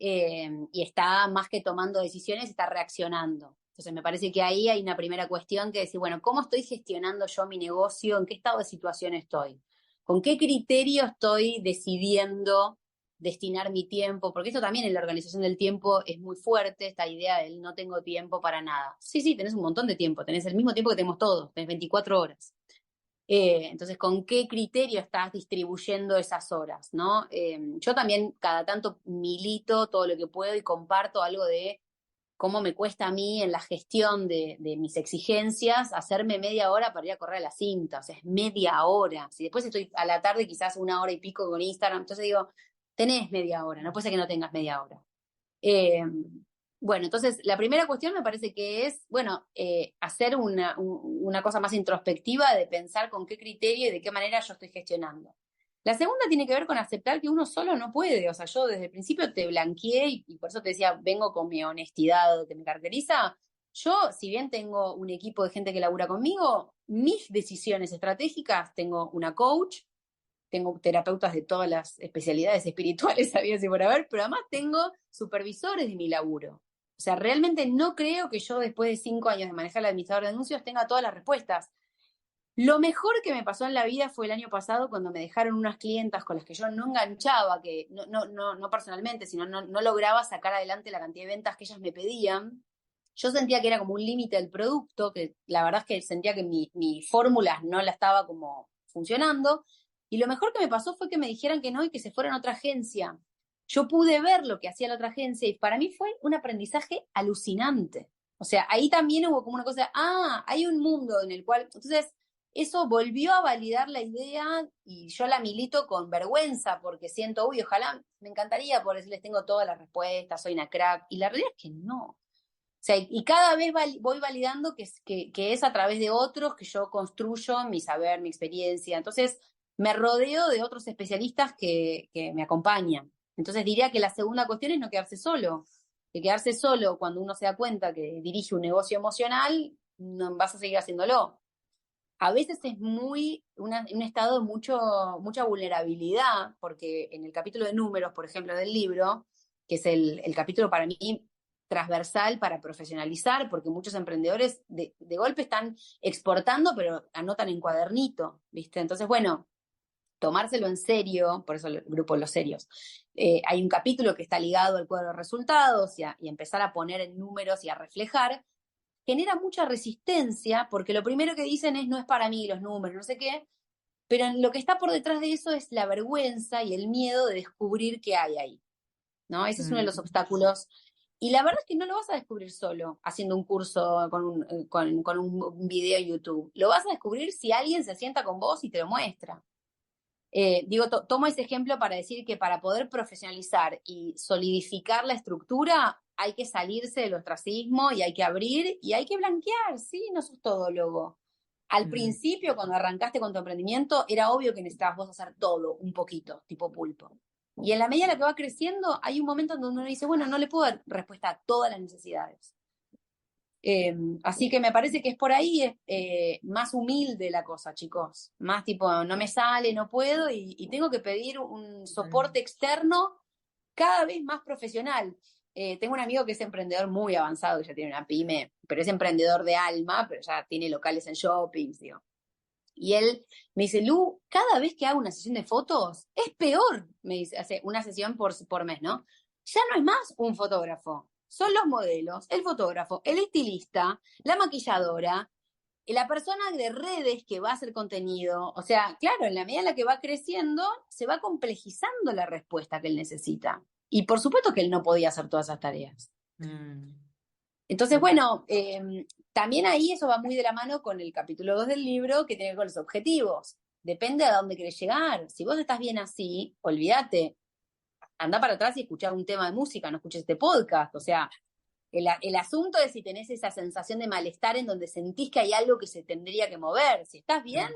y está más que tomando decisiones, está reaccionando. Entonces me parece que ahí hay una primera cuestión que es decir, bueno, ¿cómo estoy gestionando yo mi negocio? ¿En qué estado de situación estoy? ¿Con qué criterio estoy decidiendo destinar mi tiempo? Porque esto también en la organización del tiempo es muy fuerte, esta idea del no tengo tiempo para nada. Sí, sí, tenés un montón de tiempo, tenés el mismo tiempo que tenemos todos, tenés 24 horas. Entonces, ¿con qué criterio estás distribuyendo esas horas, no? Yo también cada tanto milito todo lo que puedo y comparto algo de cómo me cuesta a mí en la gestión de mis exigencias hacerme media hora para ir a correr a la cinta, o sea, es media hora. Si después estoy a la tarde quizás una hora y pico con Instagram, entonces digo, tenés media hora, no puede ser que no tengas media hora. Eh, bueno, entonces la primera cuestión me parece que es, bueno, hacer una cosa más introspectiva de pensar con qué criterio y de qué manera yo estoy gestionando. La segunda tiene que ver con aceptar que uno solo no puede. O sea, yo desde el principio te blanqueé y por eso te decía, vengo con mi honestidad que me caracteriza. Yo, si bien tengo un equipo de gente que labura conmigo, mis decisiones estratégicas, tengo una coach, tengo terapeutas de todas las especialidades espirituales, sabías y por haber, pero además tengo supervisores de mi laburo. O sea, realmente no creo que yo después de 5 años de manejar el administrador de anuncios tenga todas las respuestas. Lo mejor que me pasó en la vida fue el año pasado cuando me dejaron unas clientas con las que yo no enganchaba, que no personalmente, sino no lograba sacar adelante la cantidad de ventas que ellas me pedían. Yo sentía que era como un límite del producto, que la verdad es que sentía que mi fórmula no la estaba como funcionando. Y lo mejor que me pasó fue que me dijeran que no y que se fueran a otra agencia. Yo pude ver lo que hacía la otra agencia y para mí fue un aprendizaje alucinante. O sea, ahí también hubo como una cosa, hay un mundo en el cual, entonces, eso volvió a validar la idea y yo la milito con vergüenza porque siento, uy, ojalá me encantaría poder decirles tengo todas las respuestas, soy una crack. Y la realidad es que no. O sea, y cada vez voy validando que es a través de otros que yo construyo mi saber, mi experiencia. Entonces, me rodeo de otros especialistas que me acompañan. Entonces, diría que la segunda cuestión es no quedarse solo. Que quedarse solo cuando uno se da cuenta que dirige un negocio emocional, no vas a seguir haciéndolo. A veces es un estado de mucha vulnerabilidad, porque en el capítulo de números, por ejemplo, del libro, que es el capítulo para mí transversal para profesionalizar, porque muchos emprendedores de golpe están exportando, pero anotan en cuadernito, ¿viste? Entonces, bueno, tomárselo en serio, por eso el grupo Los Serios. Hay un capítulo que está ligado al cuadro de resultados y empezar a poner en números y a reflejar, genera mucha resistencia, porque lo primero que dicen es no es para mí los números, no sé qué, pero lo que está por detrás de eso es la vergüenza y el miedo de descubrir qué hay ahí, ¿no? Ese es uno de los Mm. obstáculos. Y la verdad es que no lo vas a descubrir solo haciendo un curso con un video en YouTube. Lo vas a descubrir si alguien se sienta con vos y te lo muestra. Tomo ese ejemplo para decir que para poder profesionalizar y solidificar la estructura hay que salirse del ostracismo y hay que abrir y hay que blanquear, ¿sí? No sos todólogo. Al Mm. principio, cuando arrancaste con tu emprendimiento, era obvio que necesitabas vos hacer todo un poquito, tipo pulpo. Y en la medida en la que va creciendo, hay un momento en donde uno dice, bueno, no le puedo dar respuesta a todas las necesidades. Así que me parece que es por ahí más humilde la cosa, chicos. Más tipo, no me sale, no puedo y tengo que pedir un soporte externo cada vez más profesional. Tengo un amigo que es emprendedor muy avanzado, que ya tiene una pyme, pero es emprendedor de alma, pero ya tiene locales en shoppings, digo. Y él me dice, Lu, cada vez que hago una sesión de fotos, es peor, me dice, hace una sesión por mes, ¿no? Ya no es más un fotógrafo, son los modelos, el fotógrafo, el estilista, la maquilladora, la persona de redes que va a hacer contenido. O sea, claro, en la medida en la que va creciendo, se va complejizando la respuesta que él necesita. Y por supuesto que él no podía hacer todas esas tareas. Mm, Entonces, total. bueno, también ahí eso va muy de la mano con el capítulo 2 del libro, que tiene que ver con los objetivos. Depende a dónde querés llegar. Si vos estás bien así, olvídate, anda para atrás y escuchá un tema de música, no escuches este podcast. O sea, el asunto es si tenés esa sensación de malestar en donde sentís que hay algo que se tendría que mover. Si estás bien,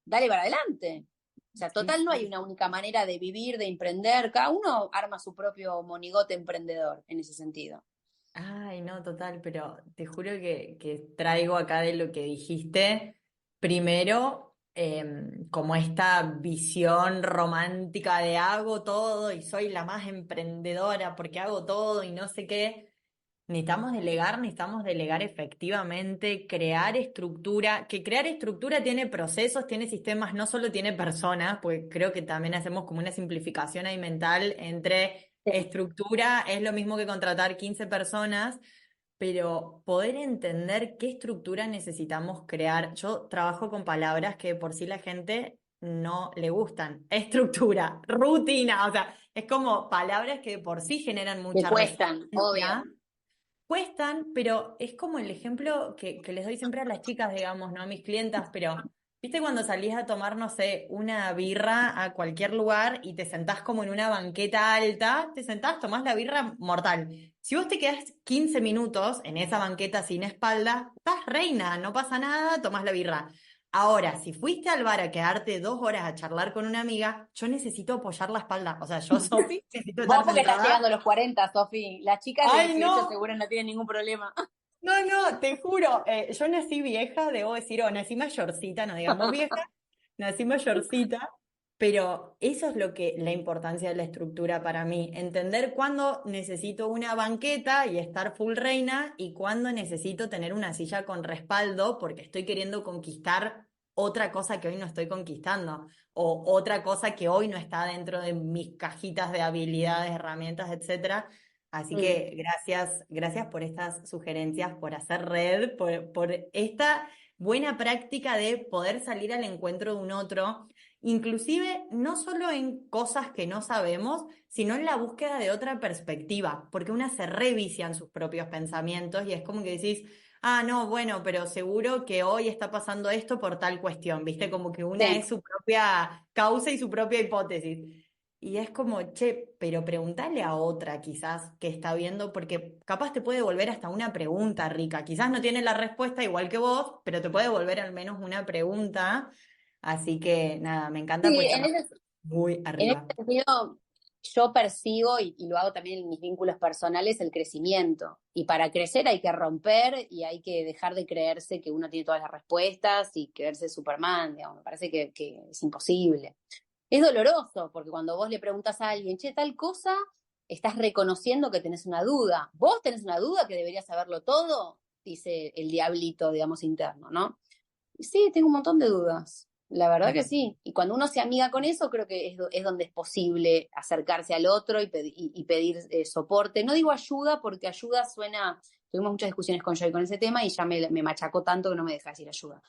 dale para adelante. O sea, Sí, total no hay sí. una única manera de vivir, de emprender. Cada uno arma su propio monigote emprendedor en ese sentido. Ay, no, total, pero te juro que traigo acá de lo que dijiste. Primero, como esta visión romántica de hago todo y soy la más emprendedora porque hago todo y no sé qué. Necesitamos delegar efectivamente, crear estructura, que crear estructura tiene procesos, tiene sistemas, no solo tiene personas, porque creo que también hacemos como una simplificación ahí mental entre estructura es lo mismo que contratar 15 personas, pero poder entender qué estructura necesitamos crear. Yo trabajo con palabras que por sí la gente no le gustan. Estructura, rutina, o sea, es como palabras que por sí generan Que mucha cuestan, obvio. resistencia. Cuestan, pero es como el ejemplo que les doy siempre a las chicas, digamos, no a mis clientas, pero ¿viste cuando salís a tomar, no sé, una birra a cualquier lugar y te sentás como en una banqueta alta? Te sentás, tomás la birra mortal. Si vos te quedás 15 minutos en esa banqueta sin espalda, estás reina, no pasa nada, tomás la birra. Ahora, si fuiste al bar a quedarte 2 horas a charlar con una amiga, yo necesito apoyar la espalda. O sea, yo, Sofi, necesito Vos estar porque estás sentada. llegando a los 40, Sofi. Las chicas de ¡Ay, 18 no! seguro no tienen ningún problema. No, no, te juro, yo nací vieja, debo decir, o nací mayorcita, no digamos vieja, nací mayorcita, pero eso es lo que, la importancia de la estructura para mí, entender cuándo necesito una banqueta y estar full reina y cuándo necesito tener una silla con respaldo porque estoy queriendo conquistar otra cosa que hoy no estoy conquistando o otra cosa que hoy no está dentro de mis cajitas de habilidades, herramientas, etcétera. Así Mm. que gracias, gracias por estas sugerencias, por hacer red, por esta buena práctica de poder salir al encuentro de un otro, inclusive no solo en cosas que no sabemos, sino en la búsqueda de otra perspectiva, porque una se revicia en sus propios pensamientos y es como que decís, ah, no, bueno, pero seguro que hoy está pasando esto por tal cuestión, ¿viste? Como que una Sí. es su propia causa y su propia hipótesis. Y es como, che, pero preguntale a otra quizás que está viendo, porque capaz te puede volver hasta una pregunta rica. Quizás no tiene la respuesta igual que vos, pero te puede volver al menos una pregunta. Así que nada, me encanta Sí, pues charlar muy en ese arriba. sentido, yo percibo, y lo hago también en mis vínculos personales, el crecimiento. Y para crecer hay que romper y hay que dejar de creerse que uno tiene todas las respuestas y creerse Superman, digamos. Me parece que es imposible. Es doloroso, porque cuando vos le preguntas a alguien, che, tal cosa, estás reconociendo que tenés una duda. ¿Vos tenés una duda que deberías saberlo todo? Dice el diablito, digamos, interno, ¿no? Y sí, tengo un montón de dudas. La verdad que sí. Y cuando uno se amiga con eso, creo que es donde es posible acercarse al otro y pedir soporte. No digo ayuda, porque ayuda suena. Tuvimos muchas discusiones con Joy con ese tema y ya me machacó tanto que no me deja decir ayuda.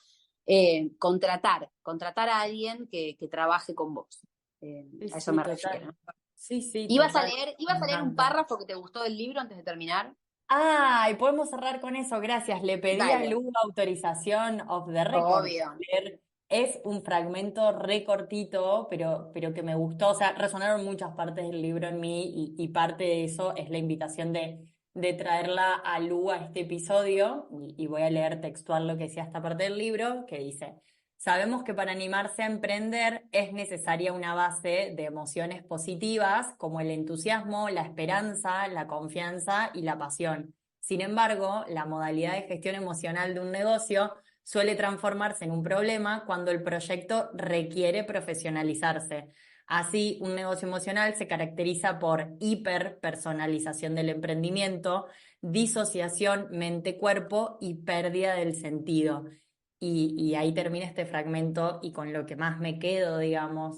Contratar a alguien que trabaje con vos. Sí, A eso sí, me refiero. total. Sí, sí, total. ¿Ibas Me a leer un encanta. párrafo que te gustó del libro antes de terminar? Ah, y podemos cerrar con eso, gracias. Le pedí a Dale, Lu autorización of the record para obvio. leer. Es un fragmento re cortito, pero que me gustó. O sea, resonaron muchas partes del libro en mí y parte de eso es la invitación de traerla a Lu a este episodio. Y voy a leer textual lo que decía esta parte del libro, que dice: Sabemos que para animarse a emprender es necesaria una base de emociones positivas como el entusiasmo, la esperanza, la confianza y la pasión. Sin embargo, la modalidad de gestión emocional de un negocio suele transformarse en un problema cuando el proyecto requiere profesionalizarse. Así, un negocio emocional se caracteriza por hiperpersonalización del emprendimiento, disociación mente-cuerpo y pérdida del sentido. Y ahí termina este fragmento y con lo que más me quedo, digamos,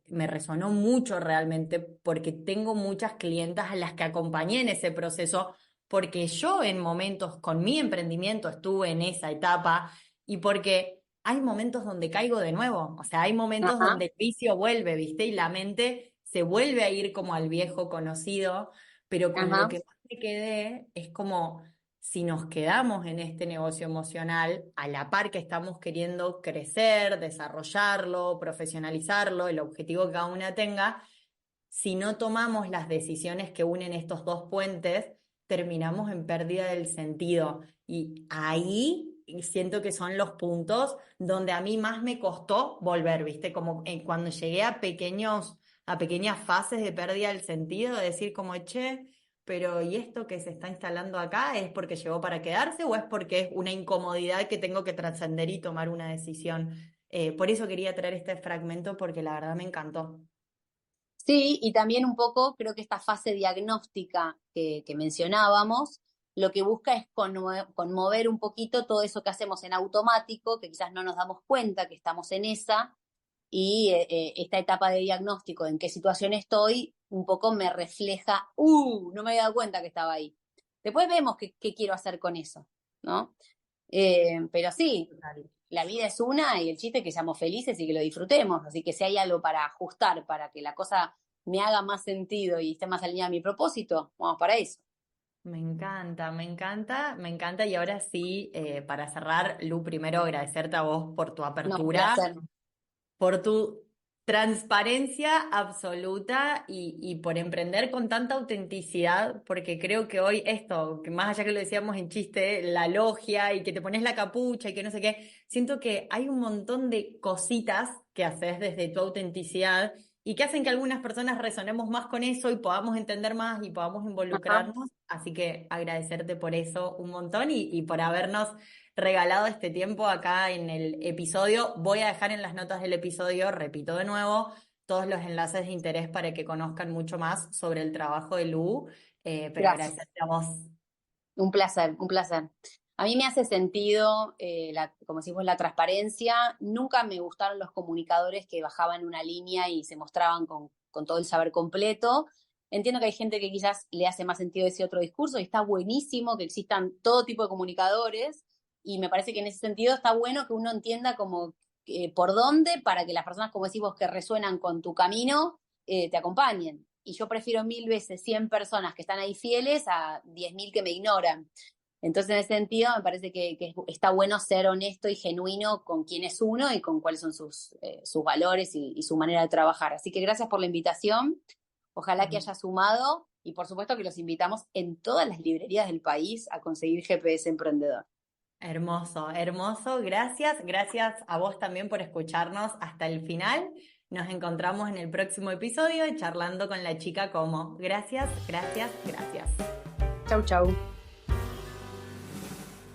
me resonó mucho realmente porque tengo muchas clientas a las que acompañé en ese proceso, porque yo en momentos con mi emprendimiento estuve en esa etapa y porque hay momentos donde caigo de nuevo, o sea, hay momentos Ajá, donde el vicio vuelve, ¿viste? Y la mente se vuelve a ir como al viejo conocido, pero con lo ajá, que más me quedé es como si nos quedamos en este negocio emocional, a la par que estamos queriendo crecer, desarrollarlo, profesionalizarlo, el objetivo que cada una tenga, si no tomamos las decisiones que unen estos dos puentes, terminamos en pérdida del sentido. Y ahí siento que son los puntos donde a mí más me costó volver, ¿viste? Como cuando llegué a pequeñas fases de pérdida del sentido, de decir como, che, pero ¿y esto que se está instalando acá es porque llegó para quedarse o es porque es una incomodidad que tengo que trascender y tomar una decisión? Por eso quería traer este fragmento porque la verdad me encantó. Sí, y también un poco creo que esta fase diagnóstica que mencionábamos, lo que busca es conmover un poquito todo eso que hacemos en automático, que quizás no nos damos cuenta que estamos en esa, y esta etapa de diagnóstico, en qué situación estoy, un poco me refleja, no me había dado cuenta que estaba ahí. Después vemos qué quiero hacer con eso, ¿no? Pero sí, la vida es una y el chiste es que seamos felices y que lo disfrutemos. Así que si hay algo para ajustar, para que la cosa me haga más sentido y esté más alineada a mi propósito, vamos para eso. Me encanta, me encanta, me encanta. Y ahora sí, para cerrar, Lu, primero agradecerte a vos por tu No, un apertura, placer. por tu transparencia absoluta y por emprender con tanta autenticidad, porque creo que hoy esto, que más allá que lo decíamos en chiste, la logia y que te pones la capucha y que no sé qué, siento que hay un montón de cositas que haces desde tu autenticidad y que hacen que algunas personas resonemos más con eso y podamos entender más y podamos Ajá. involucrarnos. Así que agradecerte por eso un montón y por habernos regalado este tiempo acá en el episodio. Voy a dejar en las notas del episodio, repito de nuevo, todos los enlaces de interés para que conozcan mucho más sobre el trabajo de Lu, pero Gracias. agradecerte a vos. Un placer, un placer. A mí me hace sentido, como decimos, la transparencia. Nunca me gustaron los comunicadores que bajaban una línea y se mostraban con todo el saber completo. Entiendo que hay gente que quizás le hace más sentido ese otro discurso y está buenísimo que existan todo tipo de comunicadores y me parece que en ese sentido está bueno que uno entienda como por dónde para que las personas, como decimos, que resuenan con tu camino, te acompañen. Y yo prefiero mil veces 100 personas que están ahí fieles a 10.000 que me ignoran. Entonces, en ese sentido, me parece que está bueno ser honesto y genuino con quién es uno y con cuáles son sus valores y su manera de trabajar. Así que gracias por la invitación. Ojalá que haya sumado y por supuesto que los invitamos en todas las librerías del país a conseguir GPS Emprendedor. Hermoso, hermoso. Gracias, gracias a vos también por escucharnos hasta el final. Nos encontramos en el próximo episodio de Charlando con la chica como. Gracias, gracias, gracias. Chau, chau.